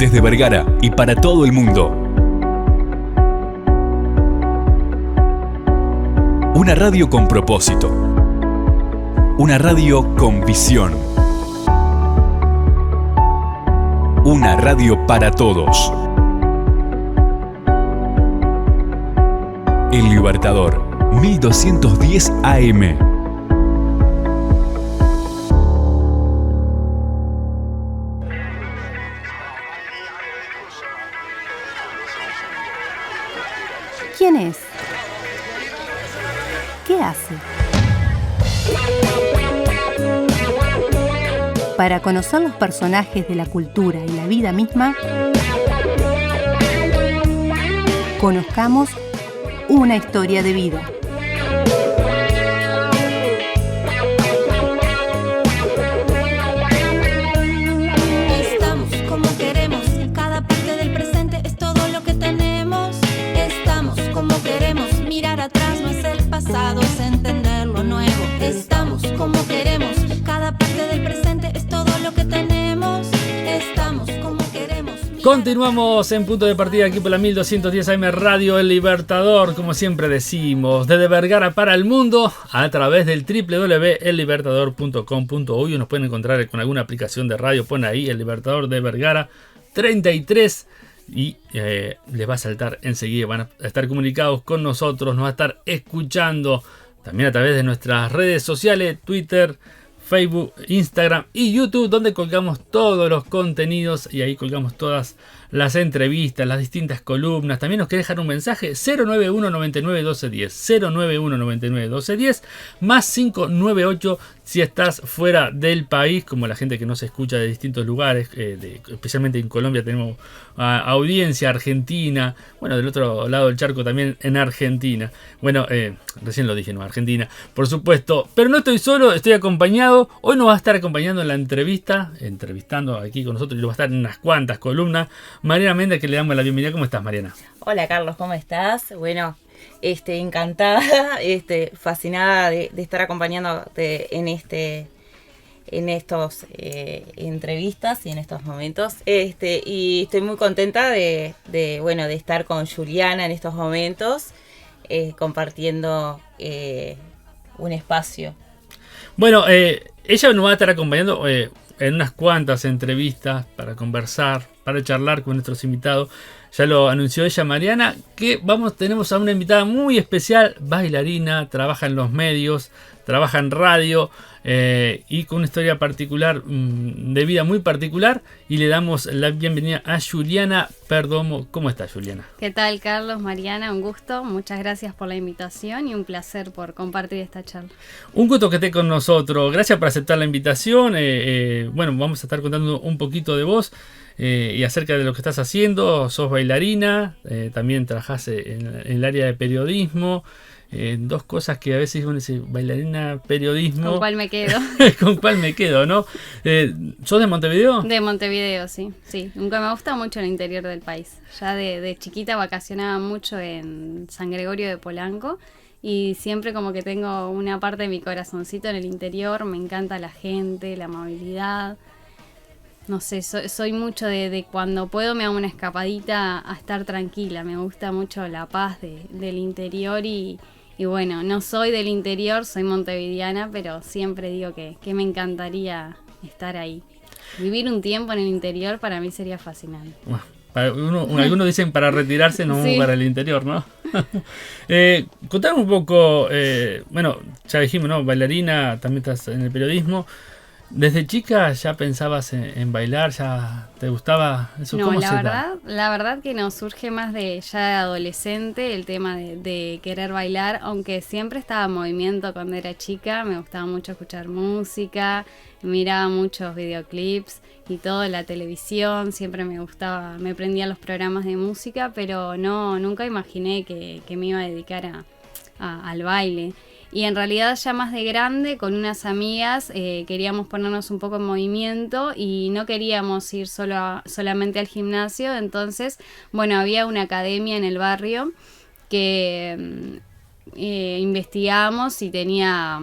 desde Vergara y para todo el mundo. Una radio con propósito. Una radio con visión. Una radio para todos. El Libertador, 1210 AM. ¿Quién es? ¿Qué hace? Para conocer los personajes de la cultura y la vida misma, conozcamos una historia de vida. Estamos como queremos, cada parte del presente es todo lo que tenemos. Estamos como queremos, mirar atrás no es el pasado, es entender lo nuevo. Estamos como queremos, cada parte del presente es todo lo que tenemos. Estamos como queremos. Continuamos en punto de partida aquí por la 1210 AM Radio El Libertador, como siempre decimos, desde Vergara para el mundo a través del www.ellibertador.com.uy. Nos pueden encontrar con alguna aplicación de radio, pon ahí El Libertador de Vergara 33 y les va a saltar enseguida, van a estar comunicados con nosotros, nos va a estar escuchando también a través de nuestras redes sociales, Twitter, Facebook, Instagram y YouTube, donde colgamos todos los contenidos y ahí colgamos todas las entrevistas, las distintas columnas. También nos querés dejar un mensaje 091 99 12 10 091 99 12 10 más 598 si estás fuera del país, como la gente que nos escucha de distintos lugares, especialmente en Colombia tenemos audiencia, Argentina, bueno, del otro lado del charco también en Argentina. Bueno, recién lo dije, no, Argentina, por supuesto, pero no estoy solo, estoy acompañado. Hoy nos va a estar acompañando en la entrevistando aquí con nosotros y lo va a estar en unas cuantas columnas, Mariana Méndez, que le damos la bienvenida. ¿Cómo estás, Mariana? Hola, Carlos, ¿cómo estás? Bueno, encantada, fascinada de estar acompañándote en estos entrevistas y en estos momentos. Y estoy muy contenta de estar con Juliana en estos momentos, compartiendo un espacio. Bueno, ella nos va a estar acompañando en unas cuantas entrevistas para conversar, para charlar con nuestros invitados. Ya lo anunció ella, Mariana, que tenemos a una invitada muy especial, bailarina, trabaja en los medios, trabaja en radio y con una historia particular, de vida muy particular. Y le damos la bienvenida a Juliana Perdomo. ¿Cómo estás, Juliana? ¿Qué tal, Carlos, Mariana? Un gusto. Muchas gracias por la invitación y un placer por compartir esta charla. Un gusto que estés con nosotros. Gracias por aceptar la invitación. Bueno, vamos a estar contando un poquito de vos y acerca de lo que estás haciendo. Sos bailarina, también trabajás en el área de periodismo. Dos cosas que a veces uno dice, bailarina, periodismo. ¿Con cuál me quedo? ¿Con cuál me quedo, no? ¿Sos de Montevideo? De Montevideo, sí. Nunca me gusta mucho el interior del país. Ya de chiquita vacacionaba mucho en San Gregorio de Polanco y siempre como que tengo una parte de mi corazoncito en el interior. Me encanta la gente, la amabilidad. No sé, soy mucho de cuando puedo me hago una escapadita a estar tranquila. Me gusta mucho la paz del interior y bueno, no soy del interior, soy montevideana, pero siempre digo que me encantaría estar ahí. Vivir un tiempo en el interior para mí sería fascinante. Bueno, algunos dicen para retirarse, no sí. Para el interior, ¿no? Contame un poco, bueno, ya dijimos, ¿no? Bailarina, también estás en el periodismo. ¿Desde chica ya pensabas en bailar? ¿Ya te gustaba eso? No, ¿Cómo la verdad que no, surge más de adolescente el tema de querer bailar, aunque siempre estaba en movimiento cuando era chica, me gustaba mucho escuchar música, miraba muchos videoclips y todo, la televisión, siempre me gustaba, me prendían los programas de música, pero nunca imaginé que me iba a dedicar al baile. Y en realidad ya más de grande, con unas amigas, queríamos ponernos un poco en movimiento y no queríamos ir solamente al gimnasio. Entonces, bueno, había una academia en el barrio que investigamos y tenía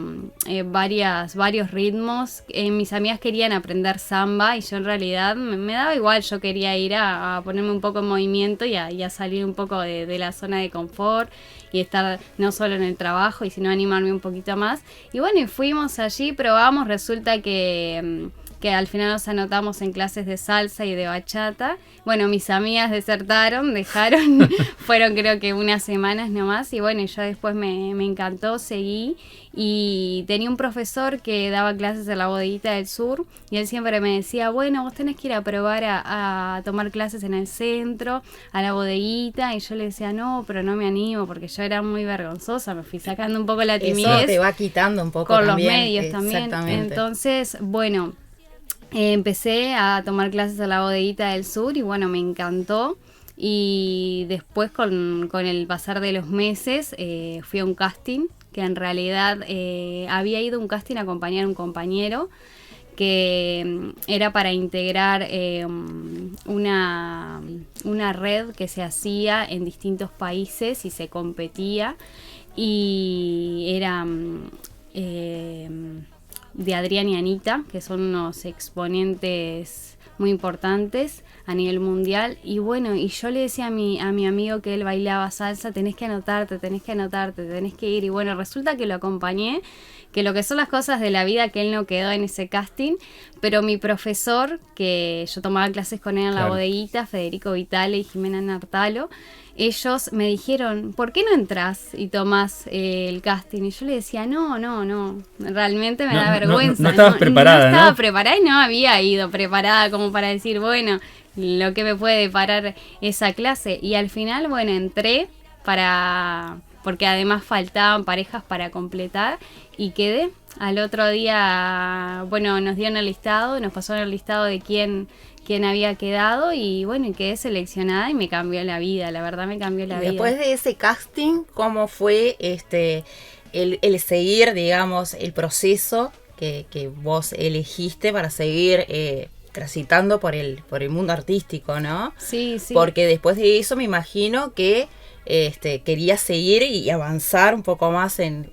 varios ritmos. Mis amigas querían aprender samba y yo en realidad me daba igual, yo quería ir a ponerme un poco en movimiento y a salir un poco de la zona de confort y estar no solo en el trabajo y sino animarme un poquito más. Y bueno, y fuimos allí, probamos, resulta que al final nos anotamos en clases de salsa y de bachata. Bueno, mis amigas desertaron, dejaron, fueron creo que unas semanas nomás, y bueno, yo después me encantó, seguí, y tenía un profesor que daba clases en la Bodeguita del Sur, y él siempre me decía, bueno, vos tenés que ir a probar a tomar clases en el centro, a la bodeguita, y yo le decía, no, pero no me animo, porque yo era muy vergonzosa, me fui sacando un poco la timidez. Eso te va quitando un poco con también. Los medios también. Exactamente. Entonces, bueno, empecé a tomar clases en la Bodeguita del Sur y bueno, me encantó. Y después con el pasar de los meses fui a un casting, que en realidad había ido a un casting a acompañar a un compañero, que era para integrar una red que se hacía en distintos países y se competía, y era de Adrián y Anita, que son unos exponentes muy importantes a nivel mundial. Y bueno, y yo le decía a mi amigo que él bailaba salsa, tenés que anotarte, tenés que ir. Y bueno, resulta que lo acompañé, que lo que son las cosas de la vida, que él no quedó en ese casting, pero mi profesor, que yo tomaba clases con él en la bodeguita, Federico Vitale y Jimena Nartalo, ellos me dijeron, ¿por qué no entras y tomás el casting? Y yo le decía, no, realmente me da vergüenza. No estabas preparada, no estaba preparada y no había ido preparada como para decir, bueno, lo que me puede deparar esa clase. Y al final, bueno, entré porque además faltaban parejas para completar, y quedé. Al otro día, bueno, nos dieron el listado, nos pasaron el listado de quién había quedado, y bueno, y quedé seleccionada y me cambió la vida, la verdad me cambió la vida. Después de ese casting, ¿cómo fue el seguir, digamos, el proceso que vos elegiste para seguir transitando por el mundo artístico, ¿no? Sí. Porque después de eso me imagino que querías seguir y avanzar un poco más en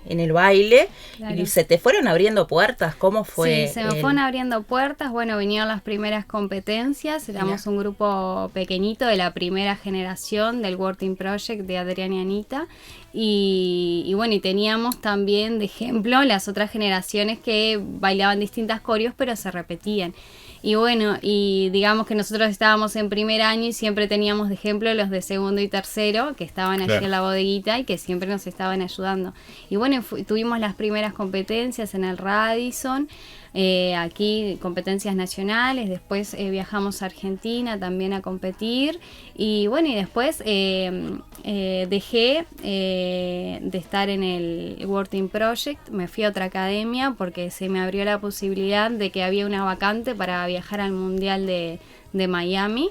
el baile. Claro. Y se te fueron abriendo puertas. ¿Cómo fue? Sí, se me fueron abriendo puertas. Bueno, vinieron las primeras competencias. Éramos un grupo pequeñito de la primera generación del Working Project de Adrián y Anita. Y bueno, y teníamos también de ejemplo las otras generaciones que bailaban distintas coreos, pero se repetían. Y bueno, y digamos que nosotros estábamos en primer año y siempre teníamos de ejemplo los de segundo y tercero, que estaban allí en la bodeguita y que siempre nos estaban ayudando. Y bueno, tuvimos las primeras competencias en el Radisson, aquí competencias nacionales, después viajamos a Argentina también a competir, y bueno, y después dejé de estar en el Working Project, me fui a otra academia porque se me abrió la posibilidad de que había una vacante para viajar al Mundial de Miami,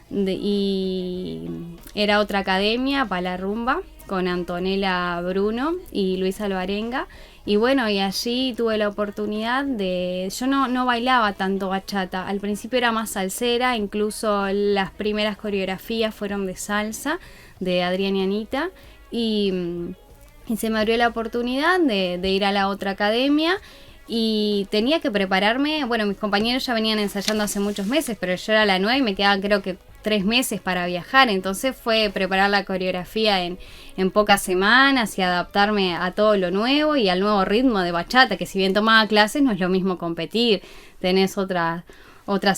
y era otra academia, Pala Rumba, con Antonella Bruno y Luisa Alvarenga. Y bueno, y allí tuve la oportunidad yo no bailaba tanto bachata, al principio era más salsera, incluso las primeras coreografías fueron de salsa, de Adrián y Anita, y se me abrió la oportunidad de ir a la otra academia, y tenía que prepararme. Bueno, mis compañeros ya venían ensayando hace muchos meses, pero yo era la nueva y me quedaban creo que 3 meses para viajar, entonces fue preparar la coreografía en pocas semanas y adaptarme a todo lo nuevo y al nuevo ritmo de bachata, que si bien tomaba clases no es lo mismo competir, tenés otras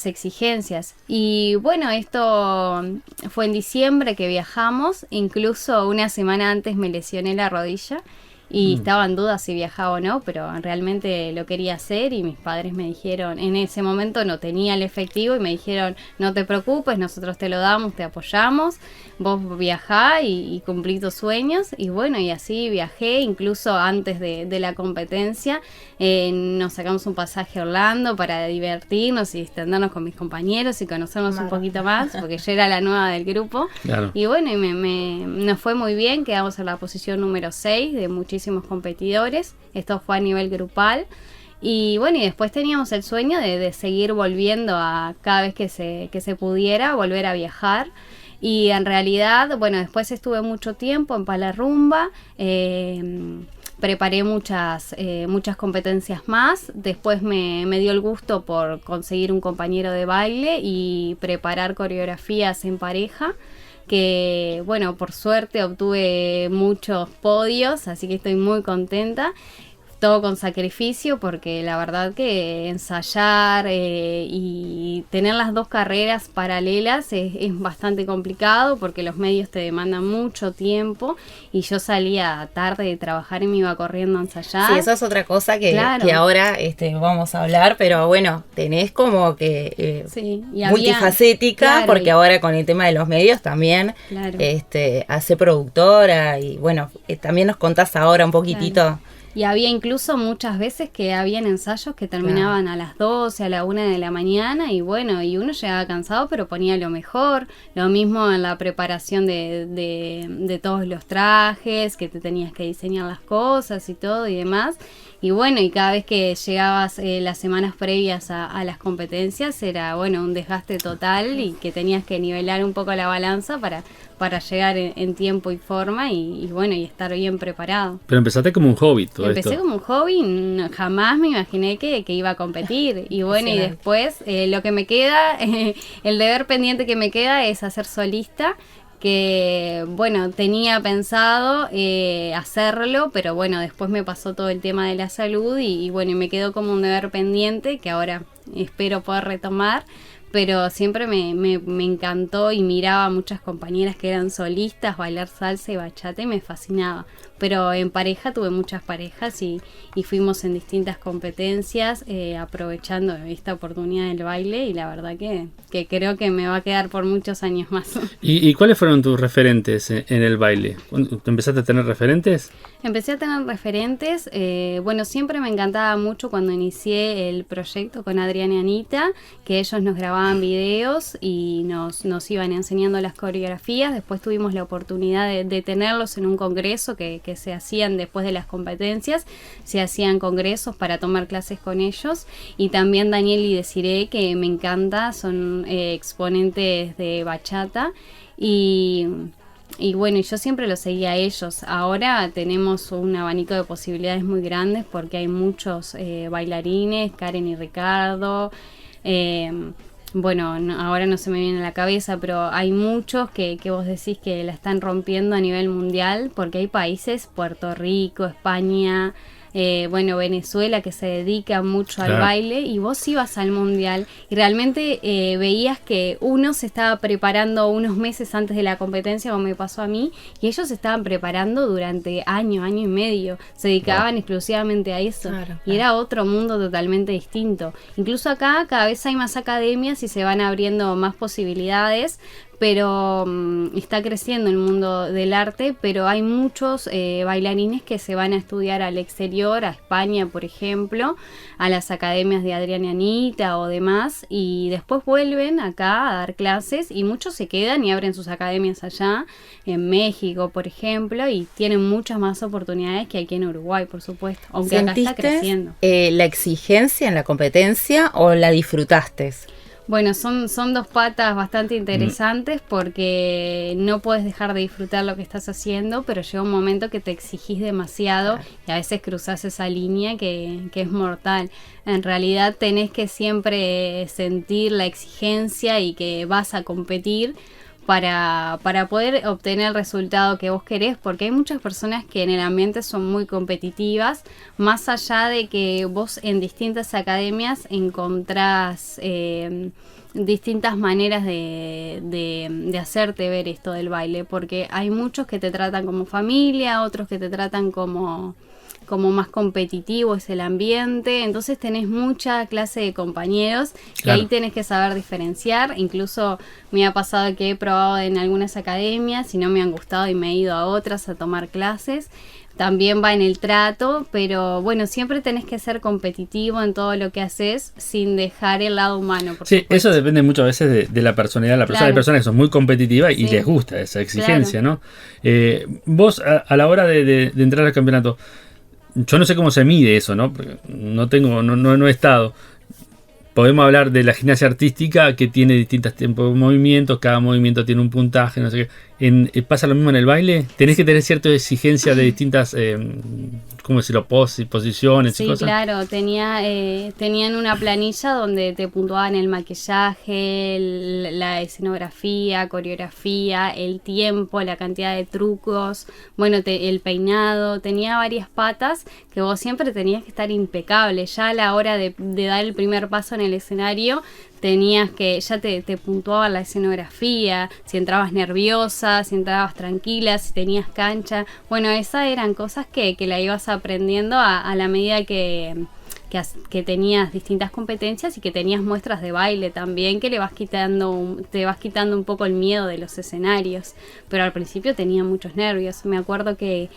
exigencias. Y bueno, esto fue en diciembre que viajamos, incluso una semana antes me lesioné la rodilla y estaba en duda si viajaba o no, pero realmente lo quería hacer, y mis padres me dijeron, en ese momento no tenía el efectivo, y me dijeron, no te preocupes, nosotros te lo damos, te apoyamos, vos viajá y cumplí tus sueños. Y bueno, y así viajé, incluso antes de la competencia, nos sacamos un pasaje a Orlando para divertirnos y extendernos con mis compañeros y conocernos un poquito más, porque yo era la nueva del grupo. Claro. Y bueno, y nos fue muy bien, quedamos en la posición número 6 de muchísimos competidores, esto fue a nivel grupal. Y bueno, y después teníamos el sueño de seguir volviendo a cada vez que se pudiera, volver a viajar. Y en realidad, bueno, después estuve mucho tiempo en Palarrumba, preparé muchas competencias más. Después me dio el gusto por conseguir un compañero de baile y preparar coreografías en pareja, que bueno, por suerte obtuve muchos podios, así que estoy muy contenta. Todo con sacrificio, porque la verdad que ensayar y tener las dos carreras paralelas es bastante complicado, porque los medios te demandan mucho tiempo y yo salía tarde de trabajar y me iba corriendo a ensayar. Sí, eso es otra cosa que Claro. ahora vamos a hablar, pero bueno, tenés como que Sí, y había- multifacética, claro, porque y- ahora con el tema de los medios también Claro. hace productora y bueno, también nos contás ahora un poquitito. Claro. Y había incluso muchas veces que habían ensayos que terminaban a las 12, a la 1 de la mañana, y bueno, y uno llegaba cansado, pero ponía lo mejor. Lo mismo en la preparación de todos los trajes, que te tenías que diseñar las cosas y todo y demás. Y bueno, y cada vez que llegabas las semanas previas a las competencias era, bueno, un desgaste total, y que tenías que nivelar un poco la balanza para llegar en tiempo y forma y bueno, y estar bien preparado. Pero empezaste como un hobby todo Empecé esto. como un hobby, jamás me imaginé que iba a competir. Y bueno, y después lo que me queda, el deber pendiente que me queda es hacer solista, que bueno, tenía pensado hacerlo, pero bueno, después me pasó todo el tema de la salud y bueno, y me quedó como un deber pendiente que ahora espero poder retomar. Pero siempre me encantó y miraba a muchas compañeras que eran solistas bailar salsa y bachata y me fascinaba. Pero en pareja tuve muchas parejas y fuimos en distintas competencias aprovechando esta oportunidad del baile, y la verdad que creo que me va a quedar por muchos años más. ¿Y cuáles fueron tus referentes en el baile? ¿Cuándo empezaste a tener referentes? Empecé a tener referentes, bueno, siempre me encantaba mucho cuando inicié el proyecto con Adriana y Anita, que ellos nos grababan videos y nos iban enseñando las coreografías. Después tuvimos la oportunidad de tenerlos en un congreso que se hacían después de las competencias, se hacían congresos para tomar clases con ellos. Y también Daniel y Desiree, que me encanta, son exponentes de bachata, y bueno, yo siempre los seguía a ellos. Ahora tenemos un abanico de posibilidades muy grandes porque hay muchos bailarines, Karen y Ricardo. Bueno, ahora no se me viene a la cabeza, pero hay muchos que vos decís que la están rompiendo a nivel mundial, porque hay países, Puerto Rico, España, bueno, Venezuela, que se dedica mucho al baile, y vos ibas al mundial y realmente veías que uno se estaba preparando unos meses antes de la competencia, como me pasó a mí, y ellos se estaban preparando durante año y medio, se dedicaban exclusivamente a eso. Y era otro mundo totalmente distinto. Incluso acá cada vez hay más academias y se van abriendo más posibilidades, pero está creciendo el mundo del arte, pero hay muchos bailarines que se van a estudiar al exterior, a España por ejemplo, a las academias de Adriana y Anita o demás, y después vuelven acá a dar clases, y muchos se quedan y abren sus academias allá, en México por ejemplo, y tienen muchas más oportunidades que aquí en Uruguay, por supuesto, aunque acá está creciendo. ¿La exigencia en la competencia o la disfrutaste? Bueno, son dos patas bastante interesantes, porque no puedes dejar de disfrutar lo que estás haciendo, pero llega un momento que te exigís demasiado y a veces cruzás esa línea que es mortal. En realidad tenés que siempre sentir la exigencia y que vas a competir para poder obtener el resultado que vos querés, porque hay muchas personas que en el ambiente son muy competitivas, más allá de que vos en distintas academias encontrás distintas maneras de hacerte ver esto del baile, porque hay muchos que te tratan como familia, otros que te tratan como más competitivo es el ambiente, entonces tenés mucha clase de compañeros que ahí tenés que saber diferenciar. Incluso me ha pasado que he probado en algunas academias y no me han gustado y me he ido a otras a tomar clases. También va en el trato, pero bueno, siempre tenés que ser competitivo en todo lo que haces sin dejar el lado humano. Por supuesto. Eso depende muchas veces de la personalidad. Hay personas que son muy competitivas y les gusta esa exigencia, ¿no? Vos, a la hora de entrar al campeonato, yo no sé cómo se mide eso, ¿no? Porque no he estado. podemos hablar de la gimnasia artística que tiene distintos tiempos de movimientos, cada movimiento tiene un puntaje, no sé qué. ¿Pasa lo mismo en el baile? ¿Tenés que tener cierta exigencia de distintas, ¿cómo decirlo? Posiciones Sí, y cosas? claro, tenían una planilla donde te puntuaban el maquillaje, la escenografía, coreografía, el tiempo, la cantidad de trucos, bueno, el peinado, tenía varias patas que vos siempre tenías que estar impecable. Ya a la hora de dar el primer paso en el escenario, tenías que, ya te puntuaba la escenografía, si entrabas nerviosa, si entrabas tranquila, si tenías cancha. Bueno, esas eran cosas que la ibas aprendiendo a la medida que tenías distintas competencias y que tenías muestras de baile también, que te vas quitando un poco el miedo de los escenarios. Pero al principio tenía muchos nervios. Me acuerdo que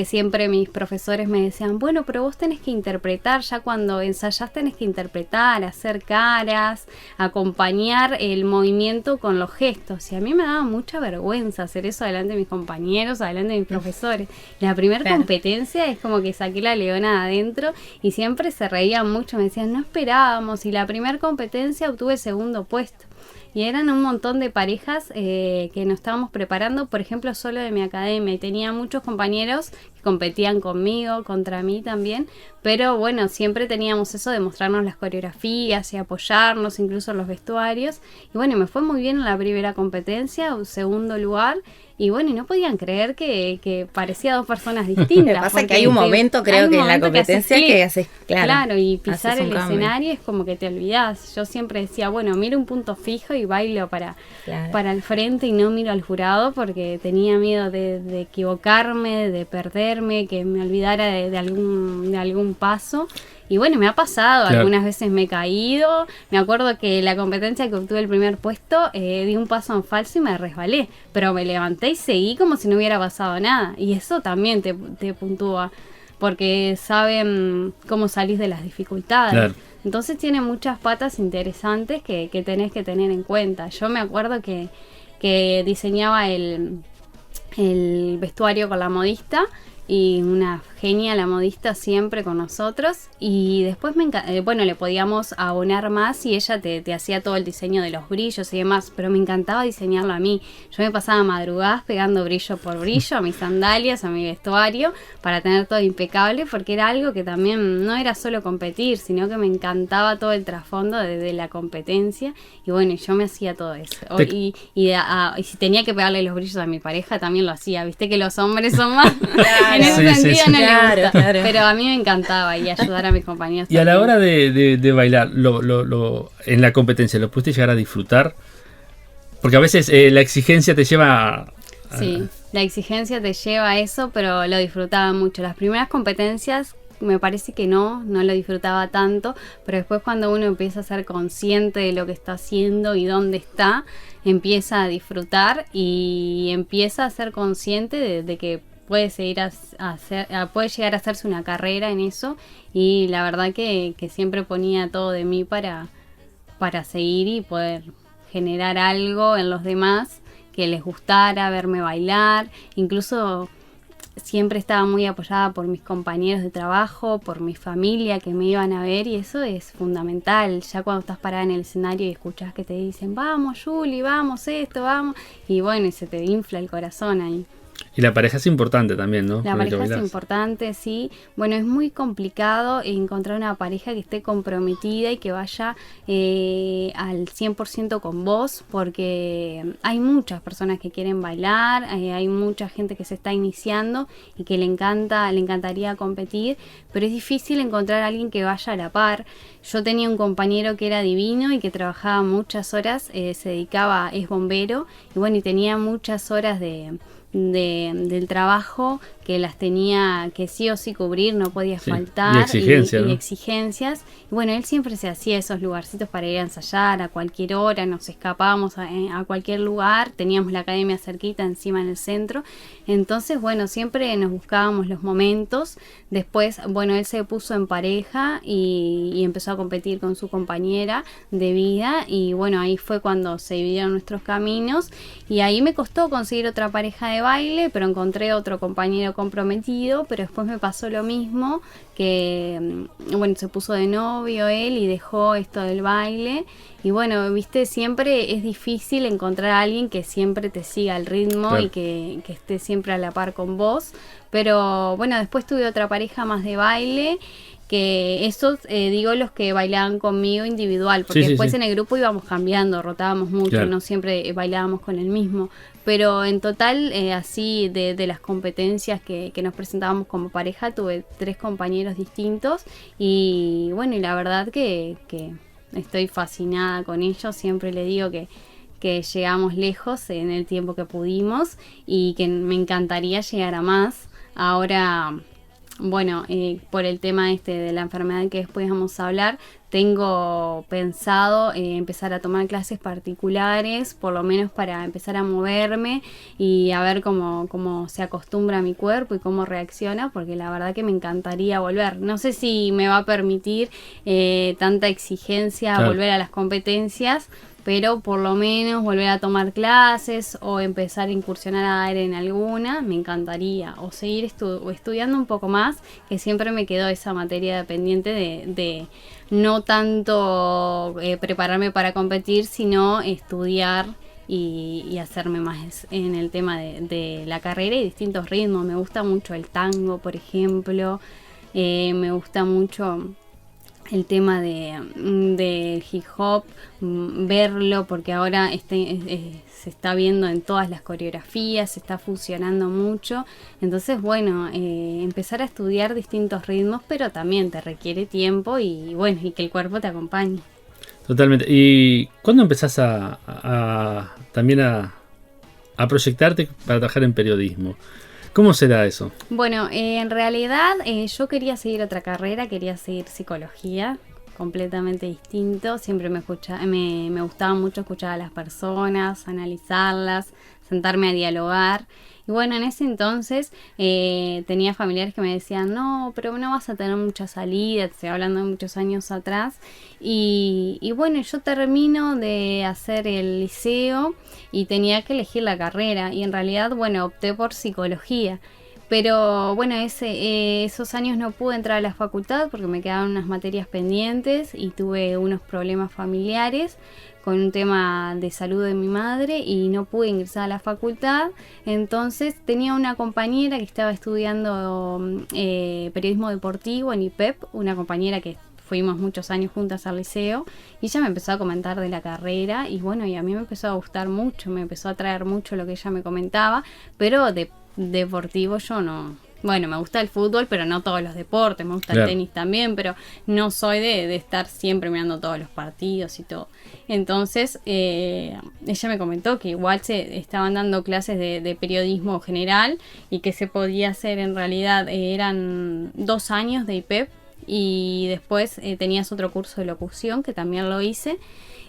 siempre mis profesores me decían, bueno, pero vos tenés que interpretar, ya cuando ensayás tenés que interpretar, hacer caras, acompañar el movimiento con los gestos. Y a mí me daba mucha vergüenza hacer eso delante de mis compañeros, delante de mis profesores. La primera competencia es como que saqué la leona de adentro y siempre se reían mucho, me decían, no esperábamos. Y la primera competencia obtuve segundo puesto. Y eran un montón de parejas que nos estábamos preparando, por ejemplo, solo de mi academia. Y tenía muchos compañeros que competían conmigo, contra mí también. Pero bueno, siempre teníamos eso de mostrarnos las coreografías y apoyarnos, incluso en los vestuarios. Y bueno, me fue muy bien en la primera competencia, un segundo lugar. Y bueno, y no podían creer que parecía dos personas distintas. Me pasa que hay un momento, creo que en la competencia que haces, claro, y pisar haces un el cambio. escenario es como que te olvidás. Yo siempre decía, bueno, miro un punto fijo y bailo para el frente y no miro al jurado porque tenía miedo de equivocarme, de perderme, que me olvidara de algún paso. Y bueno, me ha pasado, Claro. Algunas veces me he caído. Me acuerdo que la competencia que obtuve el primer puesto, di un paso en falso y me resbalé. Pero me levanté y seguí como si no hubiera pasado nada. Y eso también te puntúa, porque saben cómo salís de las dificultades. Claro. Entonces tiene muchas patas interesantes que tenés que tener en cuenta. Yo me acuerdo que diseñaba el vestuario con la modista, y una genia la modista siempre con nosotros, y después le podíamos abonar más y ella te hacía todo el diseño de los brillos y demás, pero me encantaba diseñarlo a mí. Yo me pasaba madrugadas pegando brillo por brillo a mis sandalias, a mi vestuario, para tener todo impecable, porque era algo que también no era solo competir, sino que me encantaba todo el trasfondo de la competencia, y bueno, yo me hacía todo eso. Y si tenía que pegarle los brillos a mi pareja, también lo hacía. Viste que los hombres son más... En ese sentido no le gusta, claro. Pero a mí me encantaba y ayudar a mis compañeros. Y a la también. hora de bailar, en la competencia, ¿lo pudiste llegar a disfrutar? Porque a veces la exigencia te lleva a... Sí, la exigencia te lleva a eso, pero lo disfrutaba mucho. Las primeras competencias me parece que no lo disfrutaba tanto, pero después cuando uno empieza a ser consciente de lo que está haciendo y dónde está, empieza a disfrutar y empieza a ser consciente de que puede puede llegar a hacerse una carrera en eso, y la verdad que siempre ponía todo de mí para seguir y poder generar algo en los demás que les gustara verme bailar. Incluso siempre estaba muy apoyada por mis compañeros de trabajo, por mi familia que me iban a ver, y eso es fundamental. Ya cuando estás parada en el escenario y escuchás que te dicen, vamos Juli, vamos esto, vamos, y bueno, y se te infla el corazón ahí. Y la pareja es importante también, ¿no? La Con el que pareja es bailás. importante, sí. Bueno, es muy complicado encontrar una pareja que esté comprometida y que vaya al 100% con vos, porque hay muchas personas que quieren bailar, hay mucha gente que se está iniciando y que le encantaría competir, pero es difícil encontrar a alguien que vaya a la par. Yo tenía un compañero que era divino y que trabajaba muchas horas, es bombero, y bueno, y tenía muchas horas del trabajo que las tenía que sí o sí cubrir, no podía Sí, faltar, y exigencias, y ¿no? exigencias. Y bueno, él siempre se hacía esos lugarcitos para ir a ensayar a cualquier hora, nos escapábamos a cualquier lugar, teníamos la academia cerquita encima en el centro, entonces bueno, siempre nos buscábamos los momentos. Después, bueno, él se puso en pareja y empezó a competir con su compañera de vida, y bueno, ahí fue cuando se dividieron nuestros caminos, y ahí me costó conseguir otra pareja de baile, pero encontré otro compañero medio comprometido, pero después me pasó lo mismo, que bueno, se puso de novio él y dejó esto del baile. Y bueno, viste, siempre es difícil encontrar a alguien que siempre te siga el ritmo, claro, y que esté siempre a la par con vos. Pero bueno, después tuve otra pareja más de baile, que esos, digo, los que bailaban conmigo individual, porque después en el grupo íbamos cambiando, rotábamos mucho, claro, no siempre bailábamos con el mismo. Pero en total, así de las competencias que nos presentábamos como pareja, tuve 3 compañeros distintos. Y bueno, y la verdad que estoy fascinada con ellos. Siempre le digo que llegamos lejos en el tiempo que pudimos y que me encantaría llegar a más. Ahora, bueno, por el tema de la enfermedad que después vamos a hablar, tengo pensado empezar a tomar clases particulares, por lo menos para empezar a moverme y a ver cómo se acostumbra mi cuerpo y cómo reacciona, porque la verdad que me encantaría volver. No sé si me va a permitir tanta exigencia, claro, volver a las competencias, pero por lo menos volver a tomar clases o empezar a incursionar a dar en alguna, me encantaría. O seguir estudiando un poco más, que siempre me quedó esa materia pendiente de no tanto prepararme para competir, sino estudiar y hacerme más en el tema de la carrera y distintos ritmos. Me gusta mucho el tango, por ejemplo, me gusta mucho el tema de hip hop, verlo, porque ahora se está viendo en todas las coreografías, se está fusionando mucho. Entonces, bueno, empezar a estudiar distintos ritmos, pero también te requiere tiempo y bueno, y que el cuerpo te acompañe. Totalmente. ¿Y cuándo empezás también a proyectarte para trabajar en periodismo? ¿Cómo será eso? Bueno, en realidad yo quería seguir otra carrera, quería seguir psicología, completamente distinto. Siempre me gustaba mucho escuchar a las personas, analizarlas, sentarme a dialogar. Y bueno, en ese entonces tenía familiares que me decían, no, pero no vas a tener mucha salida, te estoy hablando de muchos años atrás. Y bueno, yo termino de hacer el liceo y tenía que elegir la carrera. Y en realidad, bueno, opté por psicología. Pero bueno, esos años no pude entrar a la facultad porque me quedaban unas materias pendientes y tuve unos problemas familiares con un tema de salud de mi madre y no pude ingresar a la facultad. Entonces tenía una compañera que estaba estudiando periodismo deportivo en IPEP, una compañera que fuimos muchos años juntas al liceo, y ella me empezó a comentar de la carrera y bueno, y a mí me empezó a gustar mucho, me empezó a atraer mucho lo que ella me comentaba, pero de deportivo yo no. Bueno, me gusta el fútbol, pero no todos los deportes, me gusta el tenis también, pero no soy de estar siempre mirando todos los partidos y todo. Entonces, ella me comentó que igual se estaban dando clases de periodismo general y que se podía hacer, en realidad eran 2 años de IPEP y después tenías otro curso de locución que también lo hice.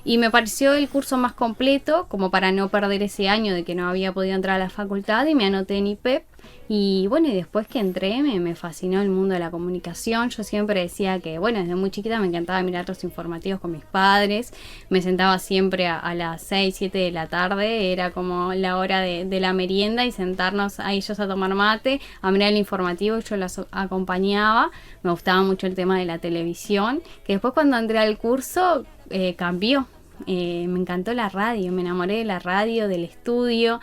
Y me pareció el curso más completo, como para no perder ese año de que no había podido entrar a la facultad, y me anoté en IPEP. Y bueno, y después que entré me fascinó el mundo de la comunicación. Yo siempre decía que, bueno, desde muy chiquita me encantaba mirar los informativos con mis padres. Me sentaba siempre a las 6, 7 de la tarde, era como la hora de la merienda, y sentarnos a ellos a tomar mate, a mirar el informativo, y yo los acompañaba. Me gustaba mucho el tema de la televisión, que después cuando entré al curso cambió. Me encantó la radio, me enamoré de la radio, del estudio.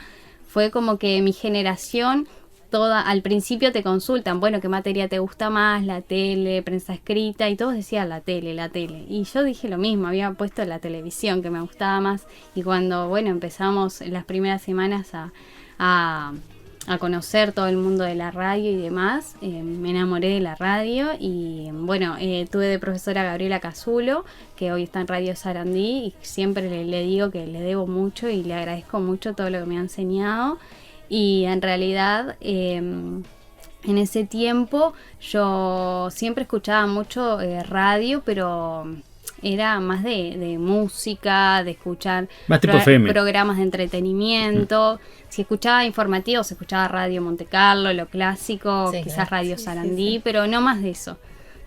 Fue como que mi generación toda, al principio te consultan, bueno, ¿qué materia te gusta más? La tele, prensa escrita, y todos decían la tele. Y yo dije lo mismo, había puesto la televisión, que me gustaba más. Y cuando, bueno, empezamos las primeras semanas a conocer todo el mundo de la radio y demás, me enamoré de la radio. Y bueno, tuve de profesora Gabriela Casulo, que hoy está en Radio Sarandí, y siempre le digo que le debo mucho y le agradezco mucho todo lo que me ha enseñado. Y en realidad en ese tiempo yo siempre escuchaba mucho radio, pero era más de música, de escuchar más tipo FM, programas de entretenimiento. Si escuchaba informativos, escuchaba Radio Monte Carlo, lo clásico, sí, quizás Radio Sarandí, sí. Pero no más de eso.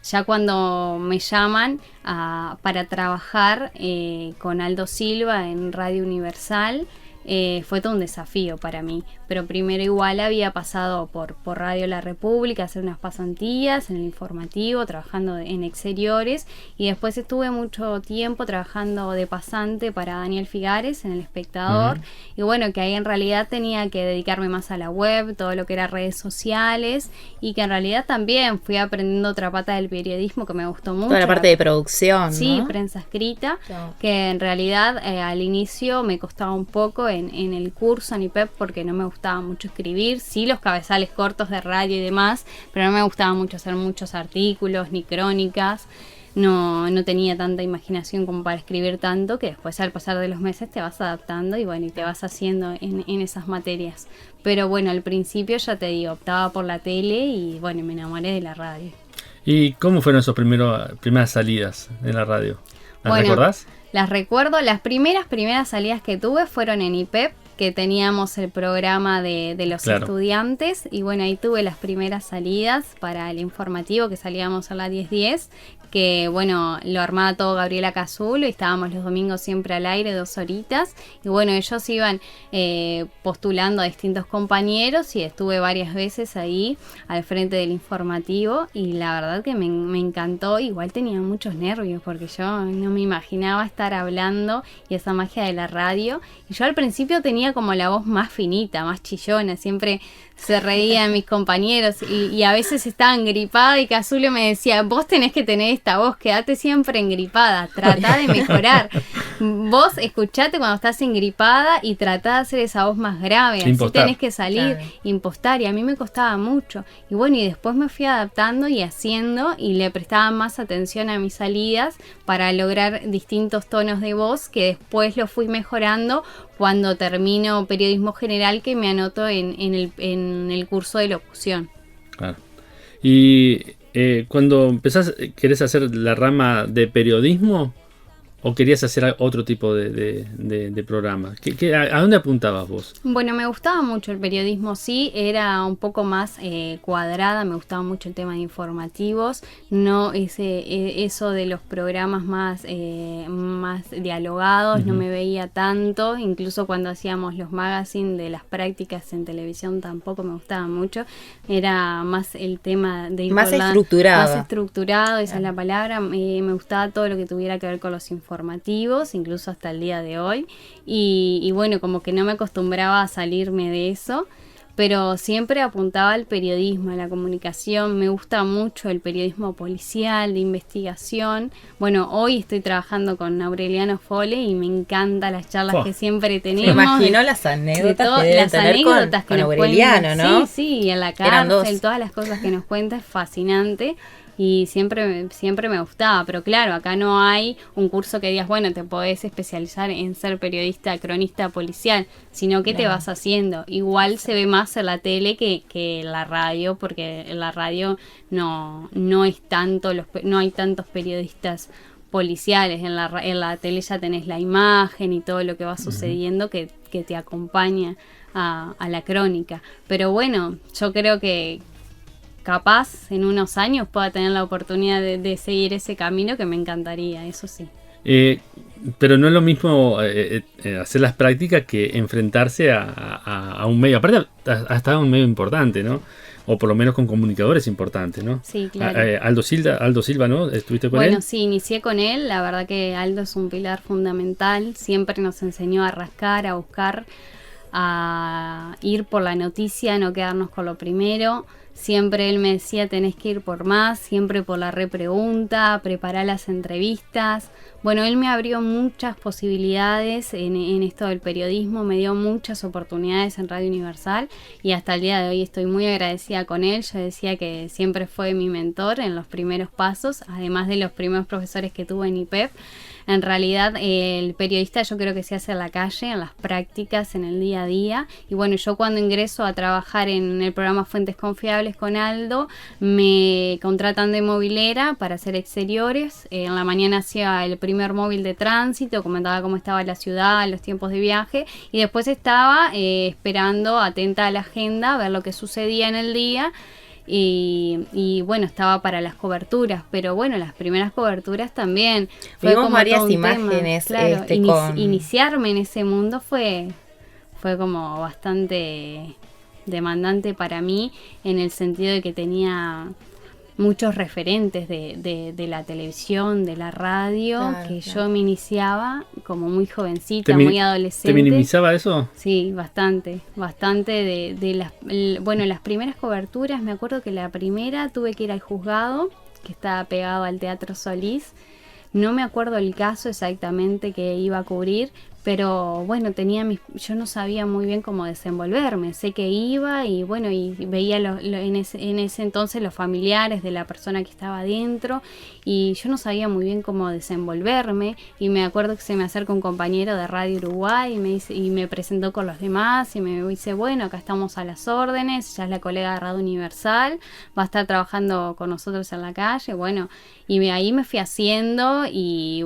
Ya cuando me llaman para trabajar con Aldo Silva en Radio Universal, fue todo un desafío para mí. Pero primero igual había pasado por Radio La República, hacer unas pasantías en el informativo, trabajando en exteriores, y después estuve mucho tiempo trabajando de pasante para Daniel Figares en El Espectador. Y bueno, que ahí en realidad tenía que dedicarme más a la web, todo lo que era redes sociales, y que en realidad también fui aprendiendo otra pata del periodismo que me gustó mucho. Toda la parte de producción, Sí, ¿no? prensa escrita, Claro. que en realidad al inicio me costaba un poco en el curso en IPEP porque no me gustaba mucho escribir, sí los cabezales cortos de radio y demás, pero no me gustaba mucho hacer muchos artículos ni crónicas. No tenía tanta imaginación como para escribir tanto, que después al pasar de los meses te vas adaptando y bueno, y te vas haciendo en esas materias. Pero bueno, al principio ya te digo, optaba por la tele y bueno, me enamoré de la radio. ¿Y cómo fueron esos primeras salidas en la radio? ¿Las Bueno, recordás? Las recuerdo, las primeras salidas que tuve fueron en IPEP, que teníamos el programa de los Claro. estudiantes, y bueno, ahí tuve las primeras salidas para el informativo, que salíamos a las 10:10, que bueno, lo armaba todo Gabriela Cazulo y estábamos los domingos siempre al aire 2 horitas, y bueno, ellos iban postulando a distintos compañeros y estuve varias veces ahí al frente del informativo y la verdad que me encantó. Igual tenía muchos nervios porque yo no me imaginaba estar hablando y esa magia de la radio, y yo al principio tenía como la voz más finita, más chillona, siempre se reían mis compañeros y a veces estaba engripada y Cazulo me decía, vos tenés que tener esta voz, quédate siempre engripada, tratá de mejorar, vos escuchate cuando estás engripada y tratá de hacer esa voz más grave, así Impostar. tenés que salir, Claro. impostar, y a mí me costaba mucho, y bueno, y después me fui adaptando y haciendo y le prestaba más atención a mis salidas para lograr distintos tonos de voz que después lo fui mejorando cuando termino periodismo general, que me anoto en el curso de locución. Claro. Y cuando empezás, ¿querés hacer la rama de periodismo o querías hacer otro tipo de programa? ¿A dónde apuntabas vos? Bueno, me gustaba mucho el periodismo, sí, era un poco más cuadrada, me gustaba mucho el tema de informativos, no eso de los programas más dialogados, no me veía tanto, incluso cuando hacíamos los magazines de las prácticas en televisión tampoco me gustaba mucho, era más el tema de ir Más por estructurado. más estructurado, esa es la palabra, me gustaba todo lo que tuviera que ver con los informativos, incluso hasta el día de hoy, y bueno, como que no me acostumbraba a salirme de eso, pero siempre apuntaba al periodismo, a la comunicación. Me gusta mucho el periodismo policial, de investigación. Bueno, hoy estoy trabajando con Aureliano Fole y me encantan las charlas que siempre tenemos. Me imagino las anécdotas que deben las tener anécdotas con nos Aureliano, cuenta. ¿no? Sí, y en la Eran dos. cárcel, todas las cosas que nos cuenta es fascinante. Y siempre me gustaba, pero claro, acá no hay un curso que digas, bueno, te podés especializar en ser periodista, cronista policial, sino que te vas haciendo. Igual se ve más en la tele que en la radio, porque en la radio no es tanto, no hay tantos periodistas policiales. En la tele ya tenés la imagen y todo lo que va sucediendo que te acompaña a la crónica. Pero bueno, yo creo que capaz en unos años pueda tener la oportunidad de seguir ese camino, que me encantaría, eso sí. Pero no es lo mismo hacer las prácticas que enfrentarse a un medio, aparte hasta un medio importante, ¿no? O por lo menos con comunicadores importantes, ¿no? Sí, claro. Aldo Silva, ¿no? ¿Estuviste con él? Bueno, sí, inicié con él, la verdad que Aldo es un pilar fundamental, siempre nos enseñó a rascar, a buscar, a ir por la noticia, no quedarnos con lo primero. Siempre él me decía, tenés que ir por más, siempre por la repregunta, preparar las entrevistas. Bueno, él me abrió muchas posibilidades en esto del periodismo, me dio muchas oportunidades en Radio Universal y hasta el día de hoy estoy muy agradecida con él. Yo decía que siempre fue mi mentor en los primeros pasos, además de los primeros profesores que tuve en IPEP. En realidad el periodista yo creo que se hace en la calle, en las prácticas, en el día a día. Y bueno, yo cuando ingreso a trabajar en el programa Fuentes Confiables con Aldo, me contratan de movilera para hacer exteriores. En la mañana hacía el primer móvil de tránsito, comentaba cómo estaba la ciudad, los tiempos de viaje. Y después estaba esperando, atenta a la agenda, a ver lo que sucedía en el día. Y bueno, estaba para las coberturas, pero bueno, las primeras coberturas también fue vimos como varias todo un imágenes tema. Claro, con... iniciarme en ese mundo fue fue como bastante demandante para mí, en el sentido de que tenía muchos referentes de la televisión, de la radio, Claro, que claro. yo me iniciaba como muy jovencita, muy adolescente. ¿Te minimizaba eso? Sí, bastante las primeras coberturas. Me acuerdo que la primera tuve que ir al juzgado, que estaba pegado al Teatro Solís. No me acuerdo el caso exactamente que iba a cubrir, pero bueno, yo no sabía muy bien cómo desenvolverme. Sé que iba y bueno, y veía en ese entonces los familiares de la persona que estaba adentro, y yo no sabía muy bien cómo desenvolverme. Y me acuerdo que se me acerca un compañero de Radio Uruguay y me presentó con los demás y me dice, bueno, acá estamos a las órdenes, ella es la colega de Radio Universal, va a estar trabajando con nosotros en la calle. Bueno, y ahí me fui haciendo y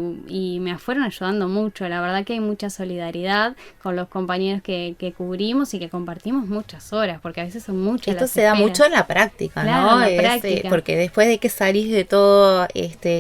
me fueron ayudando mucho. La verdad que hay mucha solidaridad con los compañeros que cubrimos y que compartimos muchas horas, porque a veces son muchas Esto las se da esperas. mucho en la práctica, Claro, ¿no? en la práctica. Porque después de que salís de todo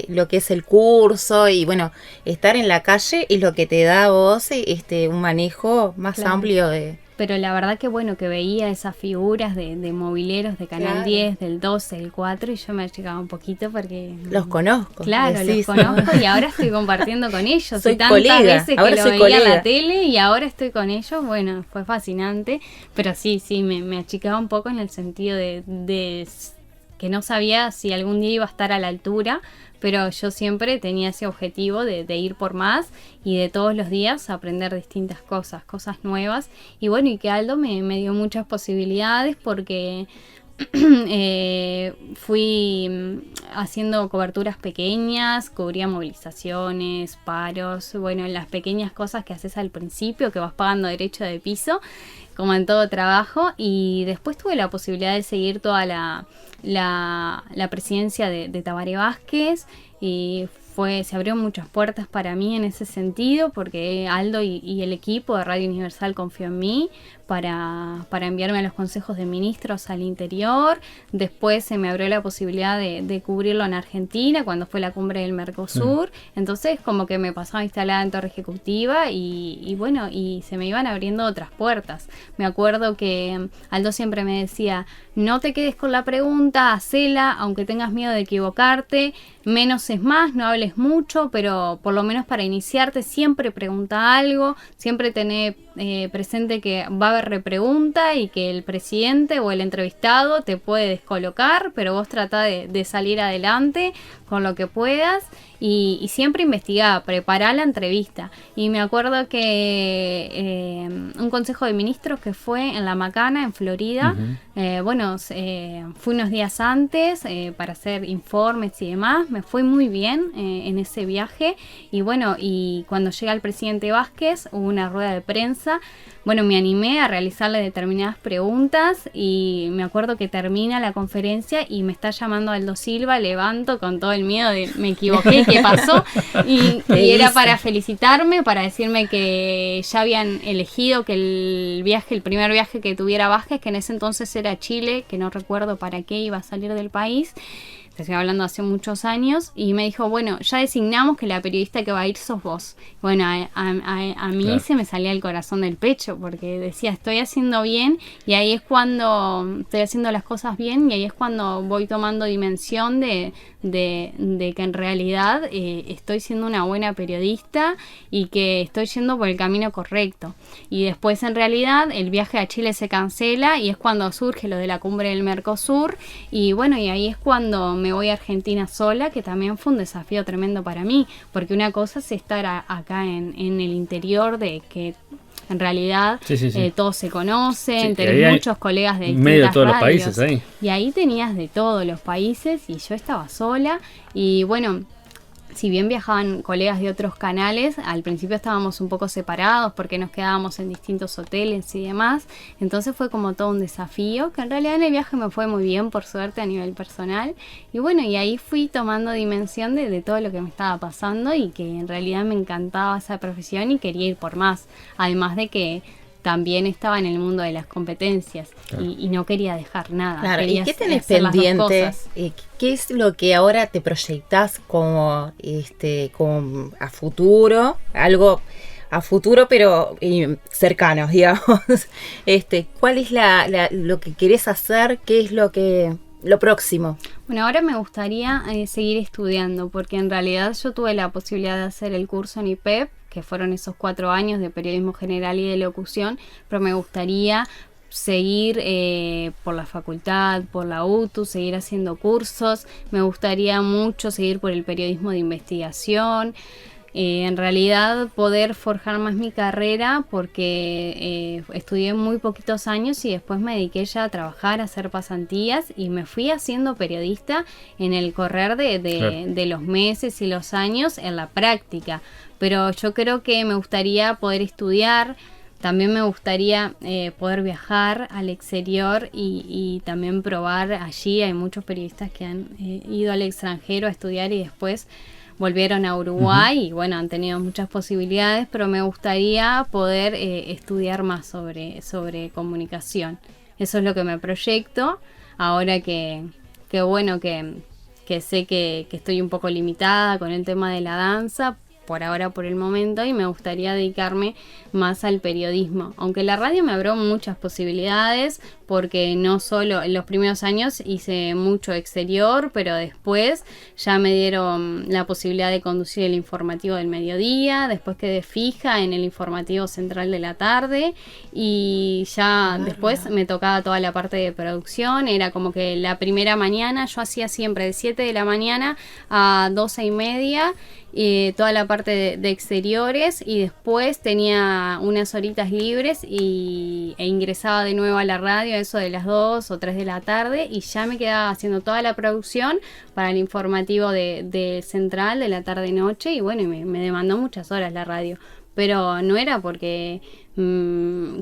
lo que es el curso y bueno, estar en la calle es lo que te da a vos un manejo más Claro. amplio de... Pero la verdad que bueno, que veía esas figuras de mobileros de Canal Claro. 10, del 12, del 4, y yo me achicaba un poquito porque... Los conozco. Claro, decís, los ¿no? conozco y ahora estoy compartiendo con ellos. Soy y tantas colega, veces que ahora lo soy veía en colega. la tele y ahora estoy con ellos, bueno, fue fascinante. Pero sí, me achicaba un poco en el sentido de que no sabía si algún día iba a estar a la altura, pero yo siempre tenía ese objetivo de ir por más y de todos los días aprender distintas cosas nuevas. Y bueno, y que Aldo me dio muchas posibilidades porque fui haciendo coberturas pequeñas, cubría movilizaciones, paros, bueno, las pequeñas cosas que haces al principio, que vas pagando derecho de piso, como en todo trabajo. Y después tuve la posibilidad de seguir toda la presidencia de Tabaré Vázquez, y se abrieron muchas puertas para mí en ese sentido, porque Aldo y el equipo de Radio Universal confió en mí para enviarme a los consejos de ministros al interior. Después se me abrió la posibilidad de cubrirlo en Argentina cuando fue la cumbre del Mercosur. Entonces como que me pasaba instalada en Torre Ejecutiva y bueno, y se me iban abriendo otras puertas. Me acuerdo que Aldo siempre me decía, no te quedes con la pregunta, hacela, aunque tengas miedo de equivocarte, menos es más, no hables mucho, pero por lo menos para iniciarte siempre pregunta algo, siempre tener presente que va a haber repregunta y que el presidente o el entrevistado te puede descolocar, pero vos tratá de salir adelante con lo que puedas y siempre investigá, prepará la entrevista. Y me acuerdo que un consejo de ministros que fue en La Macana, en Florida, fui unos días antes para hacer informes y demás, me fue muy bien en ese viaje. Y bueno, y cuando llega el presidente Vázquez, hubo una rueda de prensa. Bueno, me animé a realizarle determinadas preguntas y me acuerdo que termina la conferencia y me está llamando Aldo Silva, levanto con todo el miedo de me equivoqué, ¿qué pasó? Y era para felicitarme, para decirme que ya habían elegido que el primer viaje que tuviera Vázquez, que en ese entonces era a Chile, que no recuerdo para qué iba a salir del país. Estoy hablando hace muchos años, y me dijo, bueno, ya designamos que la periodista que va a ir sos vos. Bueno, a mí Claro. se me salía el corazón del pecho, porque decía, estoy haciendo bien, y ahí es cuando estoy haciendo las cosas bien, y ahí es cuando voy tomando dimensión de que en realidad estoy siendo una buena periodista y que estoy yendo por el camino correcto. Y después en realidad el viaje a Chile se cancela y es cuando surge lo de la cumbre del Mercosur, y bueno, y ahí es cuando me voy a Argentina sola, que también fue un desafío tremendo para mí, porque una cosa es estar acá en el interior, de que en realidad Sí. todos se conocen, Sí, y ahí tenés hay muchos colegas de distintas medio de todos los radios. países ahí. Y ahí tenías de todos los países y yo estaba sola. Y bueno, si bien viajaban colegas de otros canales, al principio estábamos un poco separados porque nos quedábamos en distintos hoteles y demás. Entonces fue como todo un desafío, que en realidad en el viaje me fue muy bien, por suerte, a nivel personal. Y bueno, y ahí fui tomando dimensión de todo lo que me estaba pasando y que en realidad me encantaba esa profesión y quería ir por más. Además de que también estaba en el mundo de las competencias, Claro. y no quería dejar nada. Claro, quería ¿y qué tenés hacer las dos pendiente? cosas. ¿Qué es lo que ahora te proyectás como a futuro? Algo, a futuro, pero cercanos, digamos. ¿Cuál es lo que querés hacer? ¿Qué es lo próximo? Bueno, ahora me gustaría seguir estudiando, porque en realidad yo tuve la posibilidad de hacer el curso en IPEP, que fueron esos 4 años de periodismo general y de locución, pero me gustaría seguir por la facultad, por la UTU, seguir haciendo cursos. Me gustaría mucho seguir por el periodismo de investigación. En realidad poder forjar más mi carrera, porque estudié muy poquitos años y después me dediqué ya a trabajar, a hacer pasantías, y me fui haciendo periodista en el correr de los meses y los años en la práctica. Pero yo creo que me gustaría poder estudiar. También me gustaría poder viajar al exterior y también probar allí. Hay muchos periodistas que han ido al extranjero a estudiar y después volvieron a Uruguay y bueno, han tenido muchas posibilidades, pero me gustaría poder estudiar más sobre comunicación. Eso es lo que me proyecto ahora que sé que estoy un poco limitada con el tema de la danza, por ahora, por el momento, y me gustaría dedicarme más al periodismo. Aunque la radio me abrió muchas posibilidades, porque no solo en los primeros años hice mucho exterior, pero después ya me dieron la posibilidad de conducir el informativo del mediodía, después quedé fija en el informativo central de la tarde, y ya después me tocaba toda la parte de producción. Era como que la primera mañana yo hacía siempre de 7 de la mañana a 12:30, toda la parte de exteriores, y después tenía unas horitas libres e ingresaba de nuevo a la radio a eso de las 2 o 3 de la tarde, y ya me quedaba haciendo toda la producción para el informativo de Central de la tarde-noche, y bueno, me demandó muchas horas la radio, pero no era porque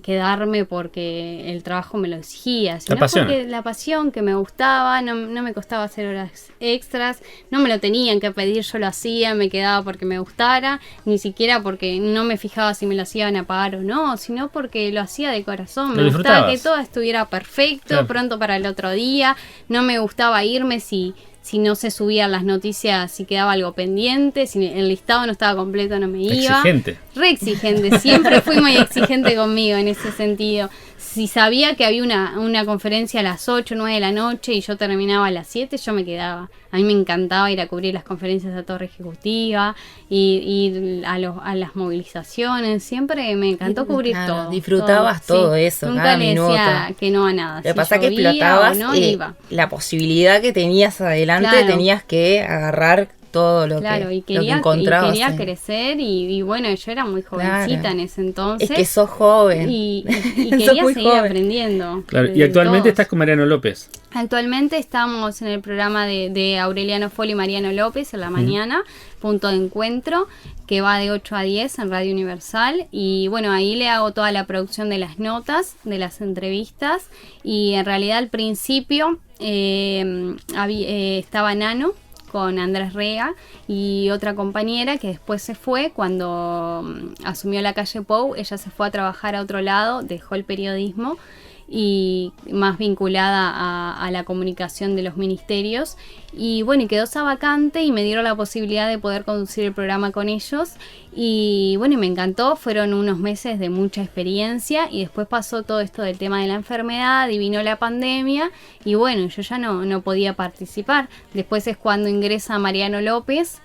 quedarme porque el trabajo me lo exigía, sino porque la pasión, que me gustaba, no me costaba hacer horas extras, no me lo tenían que pedir, yo lo hacía, me quedaba porque me gustara, ni siquiera porque no me fijaba si me lo hacían a pagar o no, sino porque lo hacía de corazón, me gustaba que todo estuviera perfecto, claro, pronto para el otro día, no me gustaba irme si no se subían las noticias, si quedaba algo pendiente, si el listado no estaba completo, no me iba. Exigente. Re exigente, siempre fui muy exigente conmigo en ese sentido. Si sabía que había una conferencia a las 8 o 9 de la noche y yo terminaba a las 7, yo me quedaba. A mí me encantaba ir a cubrir las conferencias de Torre Ejecutiva, ir a las movilizaciones, siempre me encantó cubrir todo. Disfrutabas todo eso, nunca cada le minuto. decía que no a nada. Lo que pasa es que explotabas la posibilidad que tenías adelante, claro, tenías que agarrar todo lo, claro, que encontrabas. Y quería crecer y bueno, yo era muy jovencita, claro, en ese entonces. Es que sos joven. Y quería seguir aprendiendo. Claro, y actualmente estás con Mariano López. Actualmente estamos en el programa de Aureliano Foli y Mariano López en la mañana, Punto de Encuentro, que va de 8 a 10 en Radio Universal, y bueno, ahí le hago toda la producción de las notas, de las entrevistas, y en realidad al principio estaba Nano con Andrés Rea y otra compañera que después se fue cuando asumió la calle Pou. Ella se fue a trabajar a otro lado, dejó el periodismo y más vinculada a la comunicación de los ministerios, y bueno, y quedó esa vacante y me dieron la posibilidad de poder conducir el programa con ellos, y bueno, y me encantó. Fueron unos meses de mucha experiencia, y después pasó todo esto del tema de la enfermedad y vino la pandemia, y bueno, yo ya no podía participar. Después es cuando ingresa Mariano López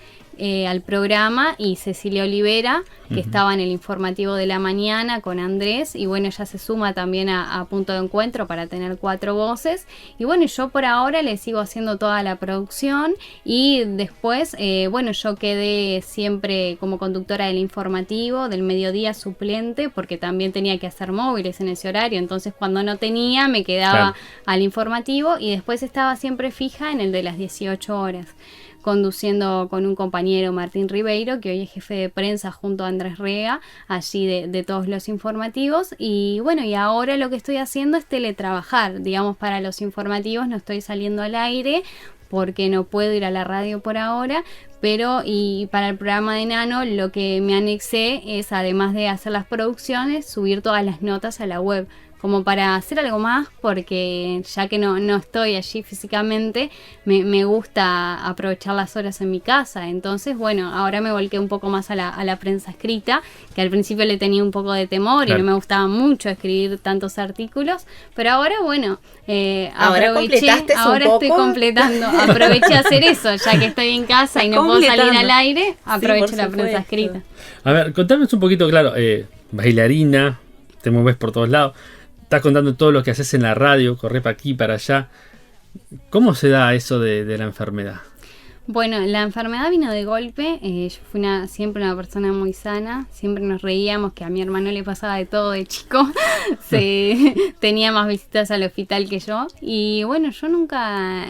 al programa, y Cecilia Olivera, que estaba en el informativo de la mañana con Andrés, y bueno, ella se suma también a Punto de Encuentro para tener 4 voces, y bueno, yo por ahora le sigo haciendo toda la producción, y después, bueno, yo quedé siempre como conductora del informativo, del mediodía suplente, porque también tenía que hacer móviles en ese horario, entonces cuando no tenía me quedaba, claro, al informativo, y después estaba siempre fija en el de las 18 horas. Conduciendo con un compañero, Martín Ribeiro, que hoy es jefe de prensa junto a Andrés Rea, allí de todos los informativos. Y bueno, y ahora lo que estoy haciendo es teletrabajar, digamos, para los informativos no estoy saliendo al aire porque no puedo ir a la radio por ahora, pero y para el programa de Nano lo que me anexé es, además de hacer las producciones, subir todas las notas a la web. como para hacer algo más, porque ya que no estoy allí físicamente, me gusta aprovechar las horas en mi casa. Entonces, bueno, ahora me volqué un poco más a la prensa escrita, que al principio le tenía un poco de temor y no me gustaba mucho escribir tantos artículos, pero ahora, bueno, estoy completando, aproveché a hacer eso, ya que estoy en casa y no puedo salir al aire, aprovecho la prensa escrita. A ver, contanos un poquito, claro, bailarina, te mueves por todos lados, estás contando todo lo que haces en la radio, corres para aquí, para allá. ¿Cómo se da eso de la enfermedad? Bueno, la enfermedad vino de golpe. Yo fui siempre una persona muy sana. Siempre nos reíamos que a mi hermano le pasaba de todo de chico. Tenía más visitas al hospital que yo. Y bueno, yo nunca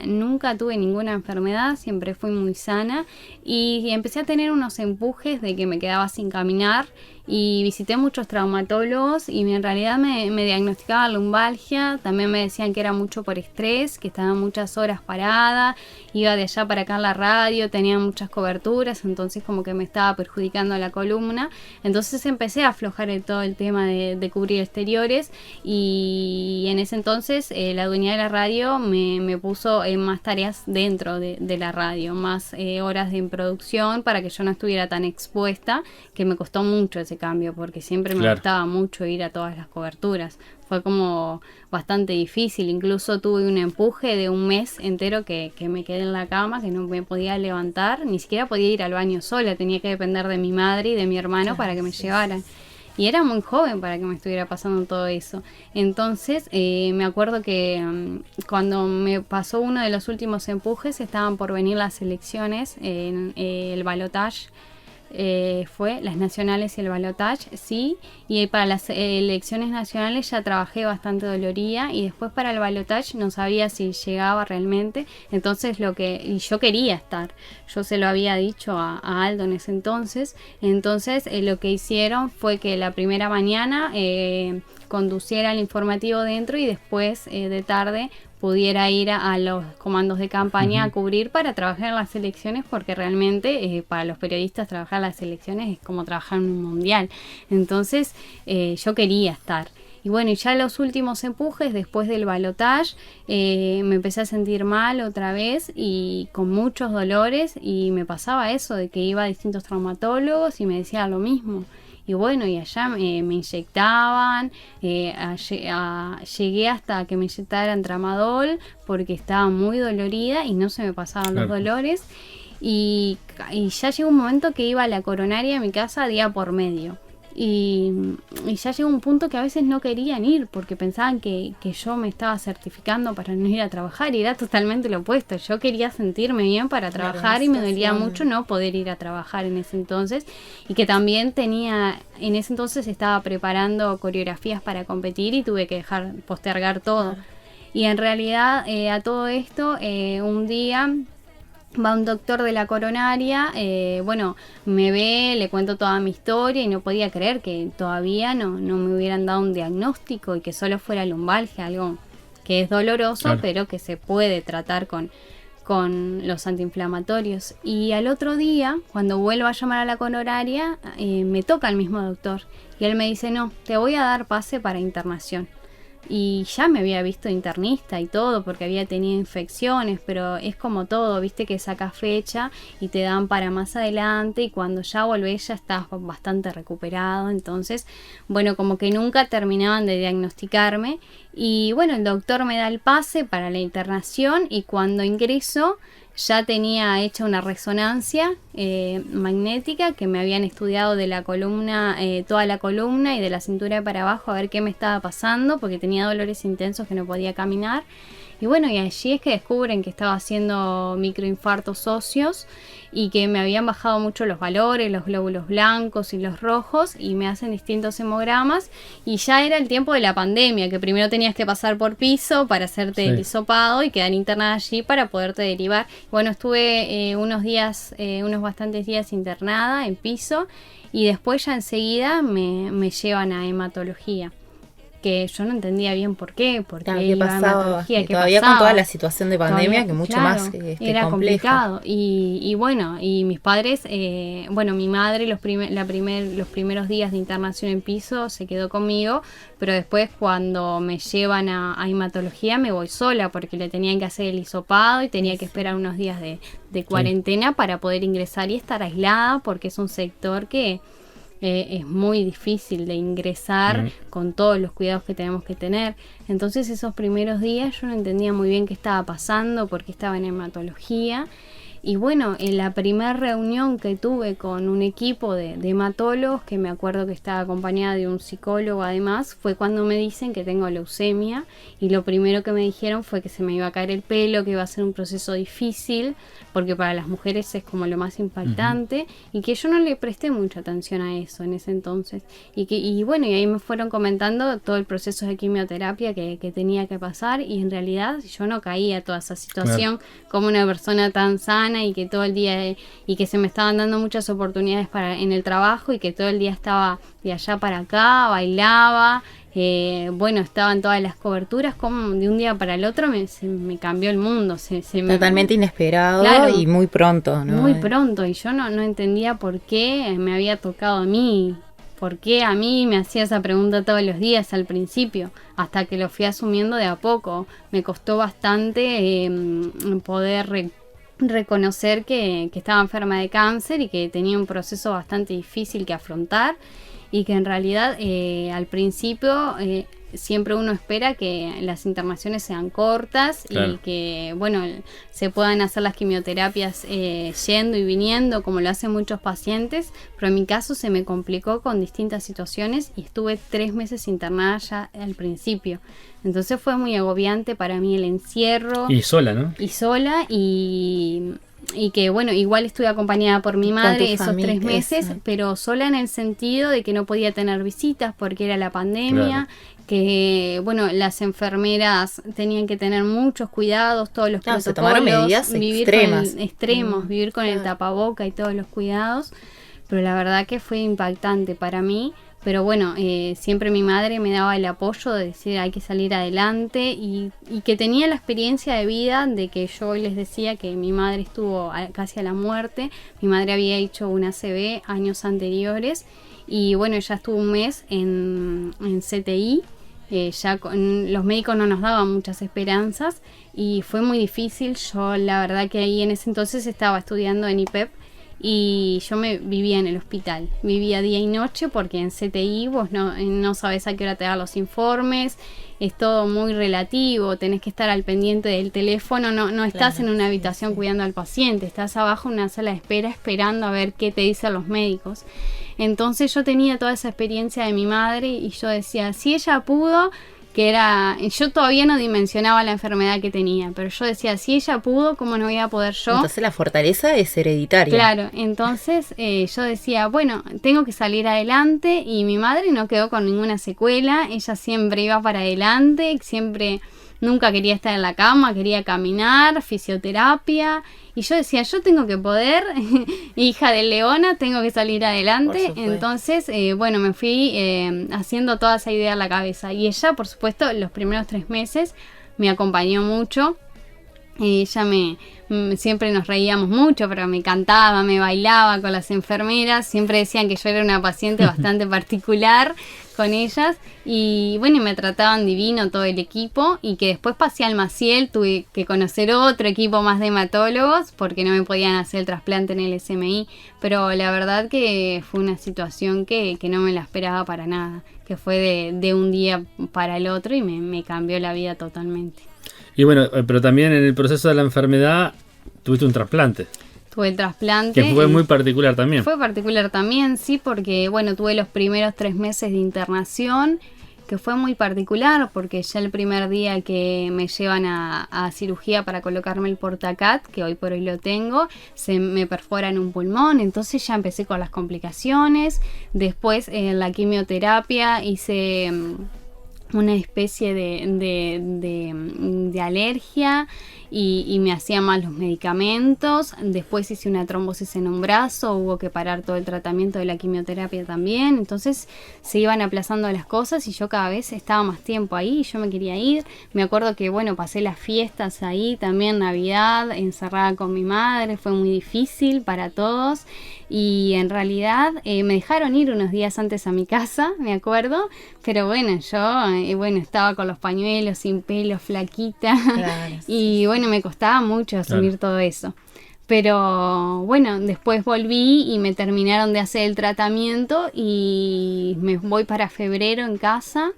tuve ninguna enfermedad. Siempre fui muy sana. Y empecé a tener unos empujes de que me quedaba sin caminar. Y visité muchos traumatólogos y en realidad me diagnosticaban lumbalgia. También me decían que era mucho por estrés, que estaba muchas horas parada, iba de allá para acá en la radio, tenía muchas coberturas, entonces como que me estaba perjudicando la columna. Entonces empecé a aflojar todo el tema de cubrir exteriores, y en ese entonces la dueña de la radio me puso más tareas dentro de la radio, más horas de producción, para que yo no estuviera tan expuesta, que me costó mucho ese cambio, porque siempre me gustaba mucho ir a todas las coberturas. Fue como bastante difícil, incluso tuve un empuje de un mes entero que me quedé en la cama, que no me podía levantar, ni siquiera podía ir al baño sola, tenía que depender de mi madre y de mi hermano para que me llevaran. Y era muy joven para que me estuviera pasando todo eso. Entonces me acuerdo que cuando me pasó uno de los últimos empujes, estaban por venir las elecciones, el balotaje. Fue las nacionales y el balotaje, sí, y para las elecciones nacionales ya trabajé bastante dolorida, y después para el balotaje no sabía si llegaba realmente. Entonces y yo quería estar, yo se lo había dicho a Aldo en ese entonces. Entonces lo que hicieron fue que la primera mañana conduciera el informativo dentro, y después de tarde pudiera ir a los comandos de campaña a cubrir para trabajar en las elecciones, porque realmente para los periodistas trabajar en las elecciones es como trabajar en un mundial. Entonces yo quería estar. Y bueno, y ya los últimos empujes después del balotaje, me empecé a sentir mal otra vez y con muchos dolores, y me pasaba eso de que iba a distintos traumatólogos y me decían lo mismo. Y bueno, y allá me inyectaban, llegué hasta que me inyectaran tramadol porque estaba muy dolorida y no se me pasaban los dolores. Y ya llegó un momento que iba a la coronaria a mi casa día por medio. Y ya llegó un punto que a veces no querían ir porque pensaban que yo me estaba certificando para no ir a trabajar, y era totalmente lo opuesto. Yo quería sentirme bien para trabajar, y me dolía mucho no poder ir a trabajar en ese entonces, y que también en ese entonces estaba preparando coreografías para competir y tuve que postergar todo. Y en realidad a todo esto un día va un doctor de la coronaria, me ve, le cuento toda mi historia, y no podía creer que todavía no me hubieran dado un diagnóstico y que solo fuera lumbalgia, algo que es doloroso, pero que se puede tratar con los antiinflamatorios. Y al otro día, cuando vuelvo a llamar a la coronaria, me toca el mismo doctor, y él me dice: no, te voy a dar pase para internación. Y ya me había visto internista y todo porque había tenido infecciones, pero es como todo, viste que sacas fecha y te dan para más adelante, y cuando ya volvés ya estás bastante recuperado. Entonces, bueno, como que nunca terminaban de diagnosticarme, y bueno, el doctor me da el pase para la internación, y cuando ingreso ya tenía hecha una resonancia magnética que me habían estudiado de la columna, toda la columna y de la cintura para abajo, a ver qué me estaba pasando, porque tenía dolores intensos que no podía caminar. Y bueno, y allí es que descubren que estaba haciendo microinfartos óseos y que me habían bajado mucho los valores, los glóbulos blancos y los rojos, y me hacen distintos hemogramas. Y ya era el tiempo de la pandemia, que primero tenías que pasar por piso para hacerte el hisopado y quedar internada allí para poderte derivar. Bueno, estuve unos bastantes días internada en piso, y después ya enseguida me llevan a hematología. que yo no entendía bien por qué Claro, iba a hematología, qué todavía pasaba. con toda la situación de pandemia, Todavía, que mucho claro, más era complejo. complicado. Y bueno, y mis padres, mi madre los primeros días de internación en piso se quedó conmigo, pero después cuando me llevan a hematología me voy sola porque le tenían que hacer el hisopado y tenía que esperar unos días de cuarentena para poder ingresar y estar aislada, porque es un sector que es muy difícil de ingresar con todos los cuidados que tenemos que tener. Entonces esos primeros días yo no entendía muy bien qué estaba pasando, por qué estaba en hematología. Y bueno, en la primera reunión que tuve con un equipo de hematólogos, que me acuerdo que estaba acompañada de un psicólogo además, fue cuando me dicen que tengo leucemia, y lo primero que me dijeron fue que se me iba a caer el pelo, que iba a ser un proceso difícil, porque para las mujeres es como lo más impactante, y que yo no le presté mucha atención a eso en ese entonces. Y bueno, y ahí me fueron comentando todo el proceso de quimioterapia que tenía que pasar, y en realidad yo no caía a toda esa situación como una persona tan sana, y que todo el día y que se me estaban dando muchas oportunidades en el trabajo, y que todo el día estaba de allá para acá, bailaba, estaba en todas las coberturas, como de un día para el otro se me cambió el mundo, Totalmente inesperado, claro, y muy pronto, ¿no? Muy pronto, y yo no entendía por qué me había tocado a mí. ¿Por qué a mí me hacía esa pregunta todos los días al principio? Hasta que lo fui asumiendo de a poco. Me costó bastante poder reconocer que estaba enferma de cáncer y que tenía un proceso bastante difícil que afrontar, y que en realidad al principio siempre uno espera que las internaciones sean cortas, claro, y que se puedan hacer las quimioterapias yendo y viniendo como lo hacen muchos pacientes, pero en mi caso se me complicó con distintas situaciones y estuve 3 meses internada ya al principio. Entonces fue muy agobiante para mí el encierro. Y sola, ¿no? Y sola, y que igual estuve acompañada por mi madre esos 3 meses, pero sola en el sentido de que no podía tener visitas porque era la pandemia, claro, que las enfermeras tenían que tener muchos cuidados, todos los protocolos, se tomaron medidas extremos, vivir con el tapaboca y todos los cuidados, pero la verdad que fue impactante para mí. Pero siempre mi madre me daba el apoyo de decir hay que salir adelante, y que tenía la experiencia de vida de que yo les decía que mi madre estuvo casi a la muerte. Mi madre había hecho una ACV años anteriores, y ella estuvo un mes en CTI. Los médicos no nos daban muchas esperanzas y fue muy difícil. Yo la verdad que ahí en ese entonces estaba estudiando en IPEP, y yo vivía en el hospital, vivía día y noche, porque en CTI vos no sabés a qué hora te dan los informes, es todo muy relativo, tenés que estar al pendiente del teléfono, no estás en una habitación cuidando al paciente, estás abajo en una sala de espera esperando a ver qué te dicen los médicos. Entonces yo tenía toda esa experiencia de mi madre, y yo decía, si ella pudo, yo todavía no dimensionaba la enfermedad que tenía, pero yo decía, si ella pudo, ¿cómo no voy a poder yo? Entonces la fortaleza es hereditaria. Claro, entonces yo decía, tengo que salir adelante, y mi madre no quedó con ninguna secuela, ella siempre iba para adelante, nunca quería estar en la cama, quería caminar, fisioterapia, y yo decía, yo tengo que poder, hija de Leona, tengo que salir adelante. Entonces, me fui haciendo toda esa idea en la cabeza, y ella, por supuesto, los primeros 3 meses me acompañó mucho. Ella siempre nos reíamos mucho, pero me cantaba, me bailaba con las enfermeras, siempre decían que yo era una paciente bastante particular con ellas, y me trataban divino todo el equipo, y que después pasé al Maciel, tuve que conocer otro equipo más de hematólogos porque no me podían hacer el trasplante en el SMI, pero la verdad que fue una situación que no me la esperaba para nada, que fue de un día para el otro, y me cambió la vida totalmente. Y pero también en el proceso de la enfermedad tuviste un trasplante. Tuve el trasplante. Que fue muy particular también. Fue particular también, sí, porque tuve los primeros 3 meses de internación, que fue muy particular, porque ya el primer día que me llevan a cirugía para colocarme el portacat, que hoy por hoy lo tengo, se me perforan un pulmón, entonces ya empecé con las complicaciones. Después la quimioterapia una especie de alergia y me hacían mal los medicamentos. Después hice una trombosis en un brazo, hubo que parar todo el tratamiento de la quimioterapia también. Entonces se iban aplazando las cosas y yo cada vez estaba más tiempo ahí y yo me quería ir. Me acuerdo que bueno, pasé las fiestas ahí, también Navidad, encerrada con mi madre, fue muy difícil para todos. Y en realidad me dejaron ir unos días antes a mi casa, me acuerdo, pero bueno, yo estaba con los pañuelos, sin pelo, flaquita, Claro, y bueno, me costaba mucho asumir todo eso. Pero bueno, después volví y me terminaron de hacer el tratamiento y me voy para febrero en casa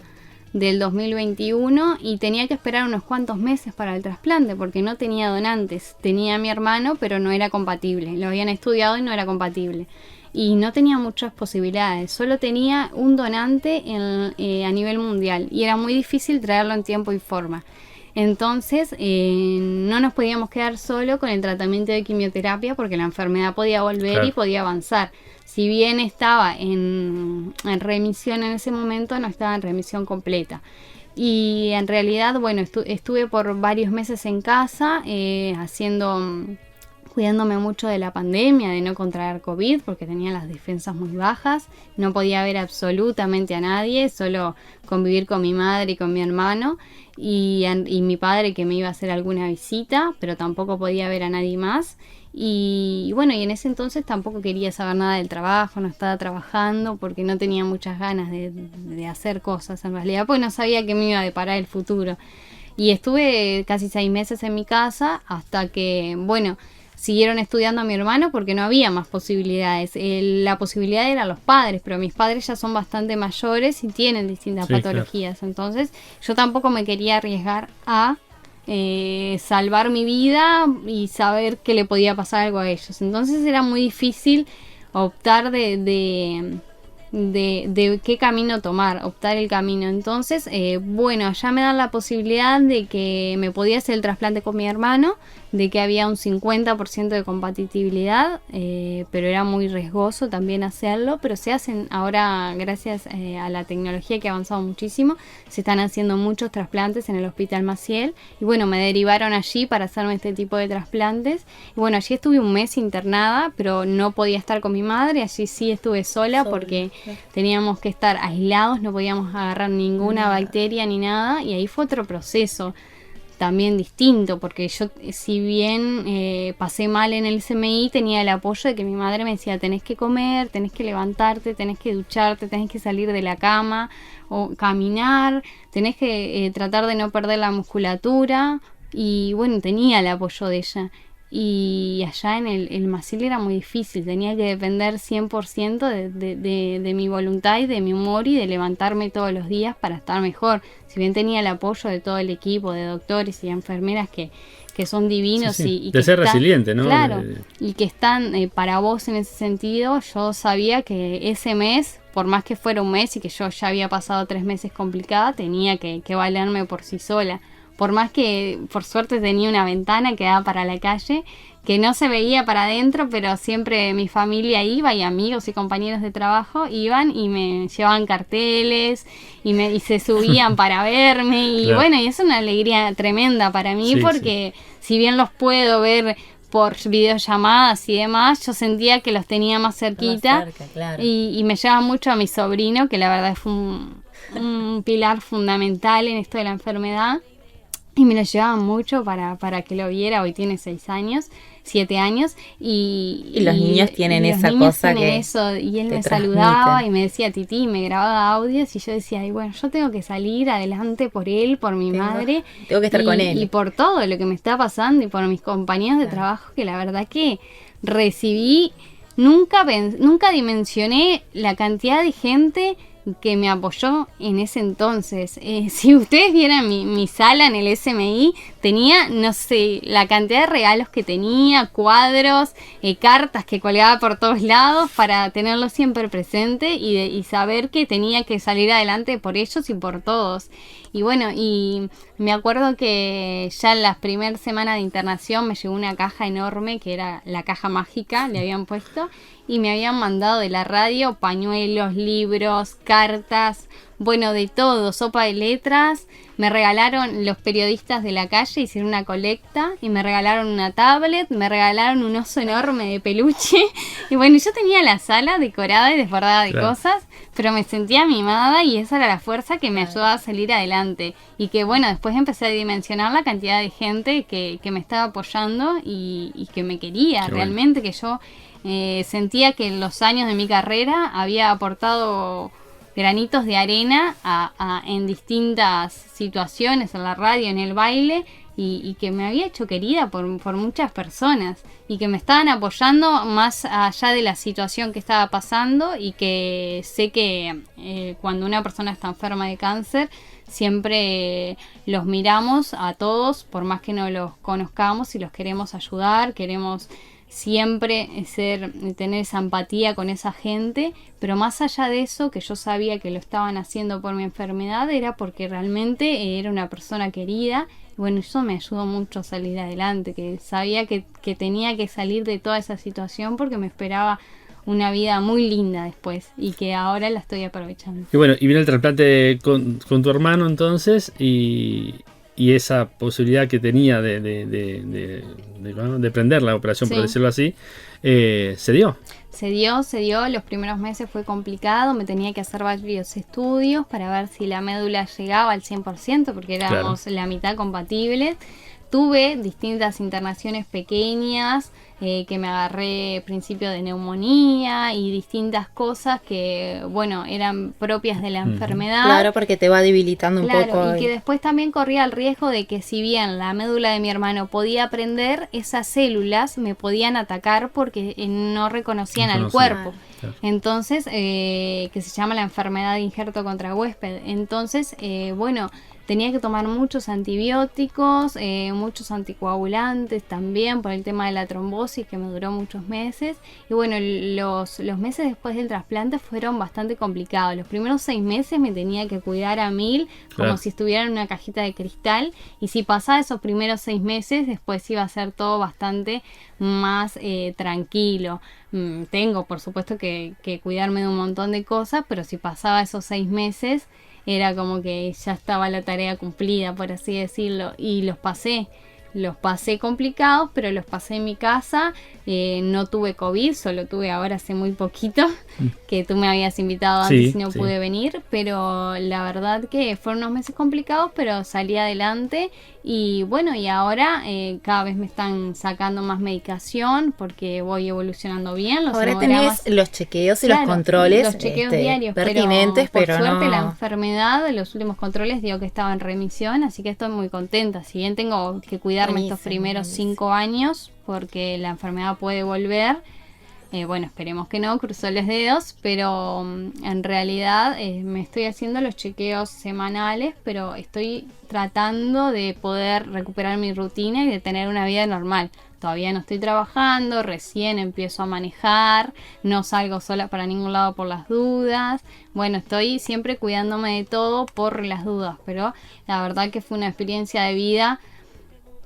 del 2021 y tenía que esperar unos cuantos meses para el trasplante porque no tenía donantes. Tenía a mi hermano, pero no era compatible. Lo habían estudiado y no era compatible. Y no tenía muchas posibilidades. Solo tenía un donante a nivel mundial y era muy difícil traerlo en tiempo y forma. Entonces no nos podíamos quedar solo con el tratamiento de quimioterapia porque la enfermedad podía volver, claro, y podía avanzar. Si bien estaba en remisión en ese momento, no estaba en remisión completa. Y en realidad, bueno, estuve por varios meses en casa cuidándome mucho de la pandemia, de no contraer COVID, porque tenía las defensas muy bajas. No podía ver absolutamente a nadie, solo convivir con mi madre y con mi hermano y mi padre que me iba a hacer alguna visita, pero tampoco podía ver a nadie más. Y bueno, y en ese entonces tampoco quería saber nada del trabajo, no estaba trabajando porque no tenía muchas ganas de hacer cosas en realidad, porque no sabía qué me iba a deparar el futuro. Y estuve casi 6 meses en mi casa hasta que, bueno, siguieron estudiando a mi hermano porque no había más posibilidades. La posibilidad eran los padres, pero mis padres ya son bastante mayores y tienen distintas patologías. Claro. Entonces yo tampoco me quería arriesgar a salvar mi vida y saber que le podía pasar algo a ellos. Entonces era muy difícil optar de qué camino tomar, optar el camino. Entonces, bueno, allá me dan la posibilidad de que me podía hacer el trasplante con mi hermano, de que había un 50% de compatibilidad, pero era muy riesgoso también hacerlo, pero se hacen ahora, gracias a la tecnología que ha avanzado muchísimo, se están haciendo muchos trasplantes en el Hospital Maciel, y bueno, me derivaron allí para hacerme este tipo de trasplantes, y bueno, allí estuve un mes internada, pero no podía estar con mi madre, allí sí estuve sola porque teníamos que estar aislados, no podíamos agarrar ninguna bacteria ni nada, y ahí fue otro proceso también distinto, porque yo, si bien pasé mal en el CMI, tenía el apoyo de que mi madre me decía: tenés que comer, tenés que levantarte, tenés que ducharte, tenés que salir de la cama o caminar, tenés que tratar de no perder la musculatura, y bueno, tenía el apoyo de ella. Y allá en el Maciel era muy difícil, tenía que depender 100% de mi voluntad y de mi humor y de levantarme todos los días para estar mejor. Si bien tenía el apoyo de todo el equipo de doctores y enfermeras que son divinos, sí, sí. Y de ser resiliente, ¿no? Claro, y que están para vos en ese sentido. Yo sabía que ese mes, por más que fuera un mes y que yo ya había pasado 3 meses complicada, tenía que valerme por sí sola. Por más que, por suerte, tenía una ventana que daba para la calle, que no se veía para adentro, pero siempre mi familia iba y amigos y compañeros de trabajo iban y me llevaban carteles y se subían para verme. Y claro, bueno, y es una alegría tremenda para mí, sí, porque si bien los puedo ver por videollamadas y demás, yo sentía que los tenía más cerquita, más cerca, claro. Y me lleva mucho a mi sobrino, que la verdad fue un pilar fundamental en esto de la enfermedad. Y me lo llevaban mucho para que lo viera. Hoy tiene 7 años. Y los niños tienen esa cosa que eso, y él me saludaba y me decía Titi, me grababa audios y yo decía, ay, bueno, yo tengo que salir adelante por él, por mi madre. Tengo que estar con él. Y por todo lo que me está pasando y por mis compañeros de trabajo, que la verdad que recibí, nunca dimensioné la cantidad de gente que me apoyó en ese entonces. Si ustedes vieran mi sala en el SMI, tenía, no sé, la cantidad de regalos que tenía, cuadros, cartas que colgaba por todos lados para tenerlo siempre presente y saber que tenía que salir adelante por ellos y por todos. Y bueno, y me acuerdo que ya en las primeras semanas de internación me llegó una caja enorme, que era la caja mágica, le habían puesto, y me habían mandado de la radio pañuelos, libros, cartas, bueno, de todo, sopa de letras. Me regalaron, los periodistas de la calle hicieron una colecta y me regalaron una tablet, me regalaron un oso enorme de peluche. Y bueno, yo tenía la sala decorada y desbordada de cosas, pero me sentía mimada y esa era la fuerza que me ayudaba a salir adelante. Y que bueno, después empecé a dimensionar la cantidad de gente que me estaba apoyando y que me quería realmente, que yo sentía que en los años de mi carrera había aportado granitos de arena en distintas situaciones, en la radio, en el baile, y que me había hecho querida por muchas personas y que me estaban apoyando más allá de la situación que estaba pasando, y que sé que cuando una persona está enferma de cáncer siempre los miramos a todos, por más que no los conozcamos, y los queremos ayudar, queremos siempre tener esa empatía con esa gente, pero más allá de eso, que yo sabía que lo estaban haciendo por mi enfermedad, era porque realmente era una persona querida. Bueno, eso me ayudó mucho a salir adelante, que sabía que tenía que salir de toda esa situación porque me esperaba una vida muy linda después, y que ahora la estoy aprovechando. Y bueno, y viene el trasplante con tu hermano entonces, y esa posibilidad que tenía de prender la operación, por decirlo así, se dio. Se dio, los primeros meses fue complicado, me tenía que hacer varios estudios para ver si la médula llegaba al 100%, porque éramos la mitad compatibles. Tuve distintas internaciones pequeñas, que me agarré principio de neumonía y distintas cosas que, bueno, eran propias de la enfermedad. Claro, porque te va debilitando un poco. Y que después también corría el riesgo de que si bien la médula de mi hermano podía prender, esas células me podían atacar porque no reconocían al cuerpo. Claro. Entonces, que se llama la enfermedad de injerto contra huésped. Entonces, bueno, tenía que tomar muchos antibióticos, muchos anticoagulantes también por el tema de la trombosis, que me duró muchos meses. Y bueno, los meses después del trasplante fueron bastante complicados. Los primeros 6 meses me tenía que cuidar a 1000, como si estuviera en una cajita de cristal. Y si pasaba esos primeros 6 meses, después iba a ser todo bastante más tranquilo. Tengo, por supuesto, que cuidarme de un montón de cosas, pero si pasaba esos 6 meses, era como que ya estaba la tarea cumplida, por así decirlo, y los pasé complicados, pero los pasé en mi casa. No tuve COVID, solo tuve ahora hace muy poquito, que tú me habías invitado antes y no pude venir, pero la verdad que fueron unos meses complicados, pero salí adelante. Y bueno, y ahora cada vez me están sacando más medicación porque voy evolucionando bien. Ahora tenés los chequeos y los controles, los chequeos diarios pertinentes, pero por suerte no. La enfermedad, los últimos controles dio que estaba en remisión, así que estoy muy contenta. Si bien tengo que cuidarme estos primeros 5 años porque la enfermedad puede volver, bueno, esperemos que no, cruzo los dedos, pero en realidad me estoy haciendo los chequeos semanales, pero estoy tratando de poder recuperar mi rutina y de tener una vida normal. Todavía no estoy trabajando, recién empiezo a manejar, no salgo sola para ningún lado por las dudas. Bueno, estoy siempre cuidándome de todo por las dudas, pero la verdad que fue una experiencia de vida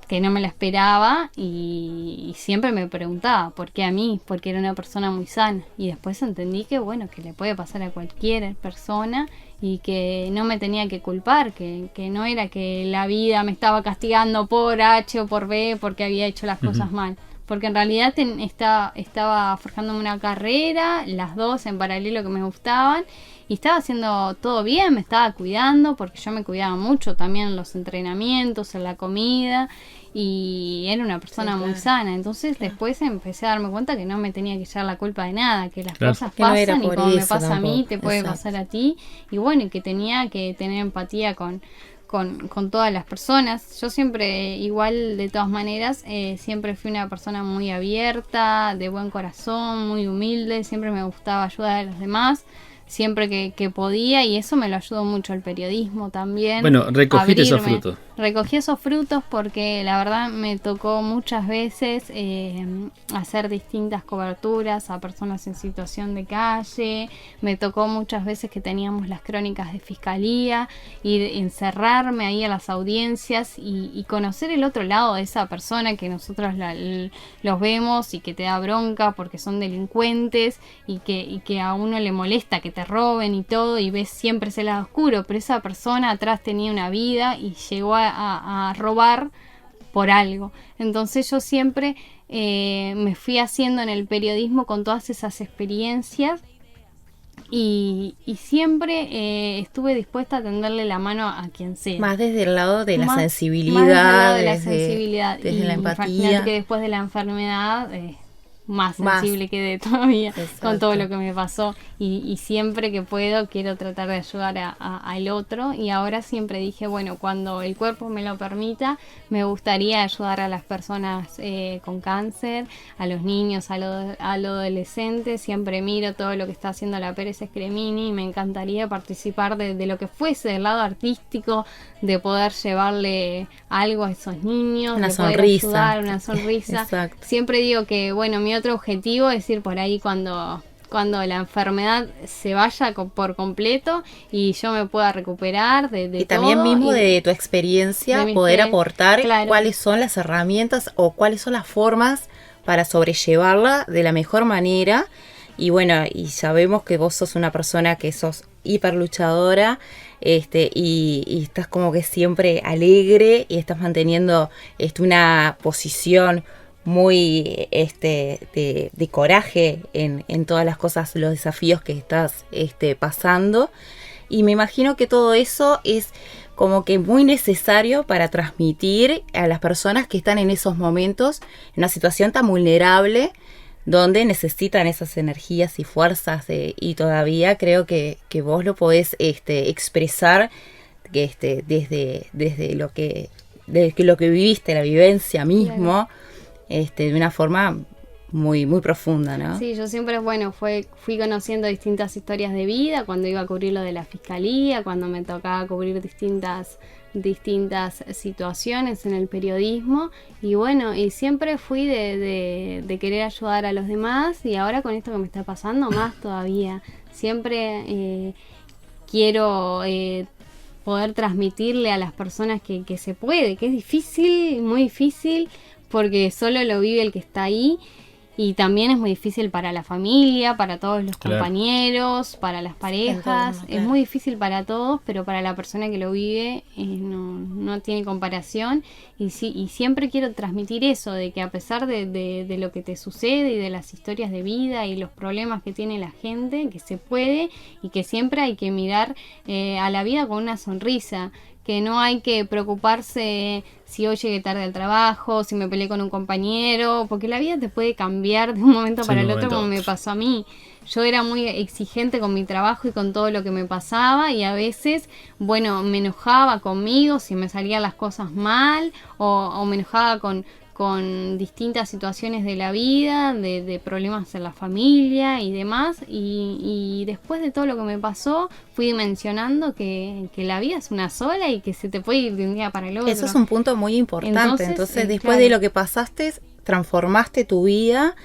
que no me la esperaba, y siempre me preguntaba ¿por qué a mí? Porque era una persona muy sana, y después entendí que bueno, que le puede pasar a cualquier persona y que no me tenía que culpar, que no era que la vida me estaba castigando por H o por B porque había hecho las cosas mal, porque en realidad estaba forjándome una carrera, las dos en paralelo que me gustaban, y estaba haciendo todo bien, me estaba cuidando, porque yo me cuidaba mucho también en los entrenamientos, en la comida, y era una persona muy sana. Entonces después empecé a darme cuenta que no me tenía que echar la culpa de nada, que las cosas pasan, y como me pasa a mí, te puede pasar a ti, y bueno, y que tenía que tener empatía con todas las personas. Yo siempre, igual de todas maneras, siempre fui una persona muy abierta, de buen corazón, muy humilde, siempre me gustaba ayudar a los demás. siempre que podía, y eso me lo ayudó mucho el periodismo también. Bueno, recogiste esos abrirme. frutos. Recogí esos frutos porque la verdad me tocó muchas veces hacer distintas coberturas a personas en situación de calle. Me tocó muchas veces que teníamos las crónicas de fiscalía y encerrarme ahí a las audiencias y conocer el otro lado de esa persona que nosotros los vemos y que te da bronca porque son delincuentes y que a uno le molesta que te roben y todo, y ves siempre ese lado oscuro, pero esa persona atrás tenía una vida y llegó a robar por algo. Entonces yo siempre me fui haciendo en el periodismo con todas esas experiencias y siempre estuve dispuesta a tenderle la mano a quien sea. Más desde el lado de la sensibilidad. Más desde el lado de la sensibilidad. Desde y la empatía. Imagínate que después de la enfermedad... más sensible quedé todavía. Exacto. Con todo lo que me pasó, y siempre que puedo quiero tratar de ayudar al otro, y ahora siempre dije, bueno, cuando el cuerpo me lo permita, me gustaría ayudar a las personas con cáncer, a los niños, a los adolescentes. Siempre miro todo lo que está haciendo la Pérez Scremini y me encantaría participar de lo que fuese del lado artístico, de poder llevarle algo a esos niños, una de sonrisa. poder ayudar, una sonrisa. Exacto. Siempre digo que, bueno, mi otro objetivo es ir por ahí cuando la enfermedad se vaya por completo y yo me pueda recuperar de y también todo, mismo y de tu experiencia de mi poder experiencia, aportar claro. cuáles son las herramientas o cuáles son las formas para sobrellevarla de la mejor manera. Y bueno, y sabemos que vos sos una persona que sos hiper luchadora, y estás como que siempre alegre y estás manteniendo una posición muy de coraje en todas las cosas, los desafíos que estás pasando. Y me imagino que todo eso es como que muy necesario para transmitir a las personas que están en esos momentos, en una situación tan vulnerable, donde necesitan esas energías y fuerzas, y todavía creo que vos lo podés expresar desde lo que viviste, la vivencia mismo, de una forma muy, muy profunda, ¿no? Sí, yo siempre, bueno, fui conociendo distintas historias de vida, cuando iba a cubrir lo de la fiscalía, cuando me tocaba cubrir distintas situaciones en el periodismo, y bueno, y siempre fui de querer ayudar a los demás, y ahora con esto que me está pasando, más todavía. Siempre quiero poder transmitirle a las personas que se puede, que es difícil, muy difícil, porque solo lo vive el que está ahí. Y también es muy difícil para la familia, para todos los compañeros, para las parejas. Es muy difícil para todos, pero para la persona que lo vive no tiene comparación. Y siempre quiero transmitir eso, de que a pesar de lo que te sucede y de las historias de vida y los problemas que tiene la gente, que se puede, y que siempre hay que mirar a la vida con una sonrisa. Que no hay que preocuparse si hoy llegué tarde al trabajo, si me peleé con un compañero, porque la vida te puede cambiar de un momento para el otro, como me pasó a mí. Yo era muy exigente con mi trabajo y con todo lo que me pasaba, y a veces, bueno, me enojaba conmigo si me salían las cosas mal, o me enojaba con distintas situaciones de la vida, de problemas en la familia y demás, y después de todo lo que me pasó, fui dimensionando que la vida es una sola y que se te puede ir de un día para el otro. Eso es un punto muy importante. Entonces después de lo que pasaste, transformaste tu vida,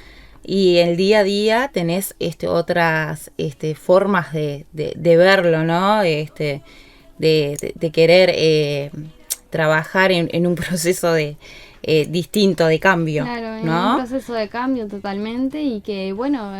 y el día a día tenés otras formas de verlo, ¿no? De querer trabajar en un proceso distinto de cambio, claro, en ¿no? un proceso de cambio totalmente, y que bueno,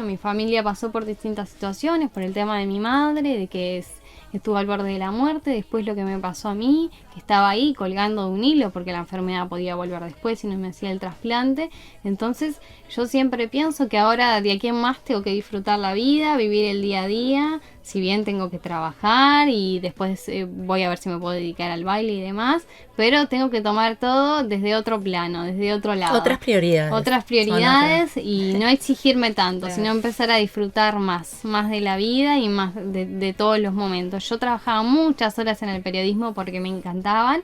mi familia pasó por distintas situaciones, por el tema de mi madre, de que estuvo al borde de la muerte, después lo que me pasó a mí, que estaba ahí colgando de un hilo porque la enfermedad podía volver después si no me hacía el trasplante. Entonces yo siempre pienso que ahora de aquí en más tengo que disfrutar la vida, vivir el día a día, si bien tengo que trabajar y después voy a ver si me puedo dedicar al baile y demás, pero tengo que tomar todo desde otro plano, desde otro lado. Otras prioridades Y no exigirme tanto, sino empezar a disfrutar más de la vida y más de todos los momentos. Yo trabajaba muchas horas en el periodismo porque me encantaban,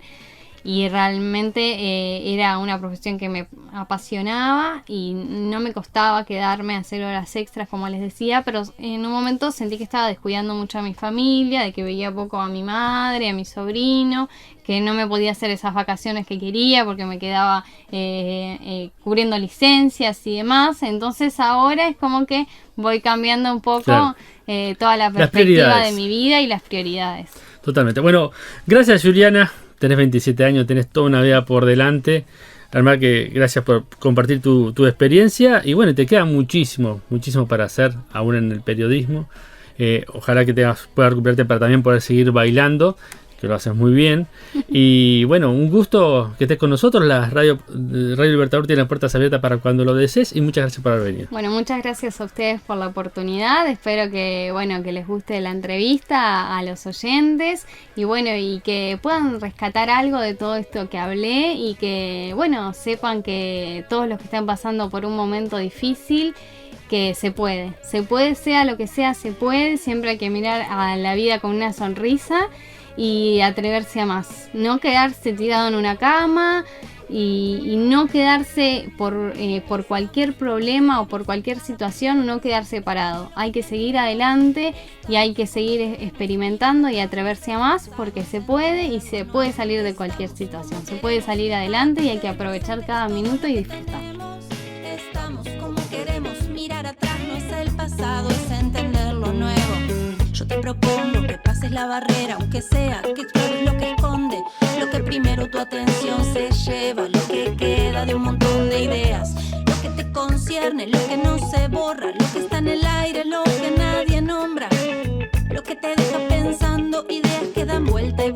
y realmente era una profesión que me apasionaba y no me costaba quedarme a hacer horas extras, como les decía, pero en un momento sentí que estaba descuidando mucho a mi familia, de que veía poco a mi madre, a mi sobrino, que no me podía hacer esas vacaciones que quería porque me quedaba cubriendo licencias y demás. Entonces ahora es como que voy cambiando un poco, claro, toda la perspectiva de mi vida y las prioridades. Totalmente. Bueno, gracias, Juliana. Tenés 27 años, tenés toda una vida por delante. Además que gracias por compartir tu experiencia. Y bueno, te queda muchísimo para hacer aún en el periodismo. Ojalá que puedas recuperarte para también poder seguir bailando, que lo haces muy bien. Y bueno, un gusto que estés con nosotros. La Radio Libertador tiene las puertas abiertas para cuando lo desees, y muchas gracias por haber venido. Bueno, muchas gracias a ustedes por la oportunidad. Espero que les guste la entrevista a los oyentes y que puedan rescatar algo de todo esto que hablé, y que sepan que todos los que están pasando por un momento difícil, que se puede, sea lo que sea, se puede. Siempre hay que mirar a la vida con una sonrisa y atreverse a más, no quedarse tirado en una cama y no quedarse por cualquier problema o por cualquier situación, no quedarse parado. Hay que seguir adelante y hay que seguir experimentando y atreverse a más, porque se puede, y se puede salir de cualquier situación, se puede salir adelante y hay que aprovechar cada minuto y disfrutar. Estamos como queremos, mirar atrás no es el pasado, es entender lo nuevo. Yo te propongo que pases la barrera, aunque sea que explores lo que esconde, lo que primero tu atención se lleva, lo que queda de un montón de ideas, lo que te concierne, lo que no se borra, lo que está en el aire, lo que nadie nombra, lo que te deja pensando, ideas que dan vuelta y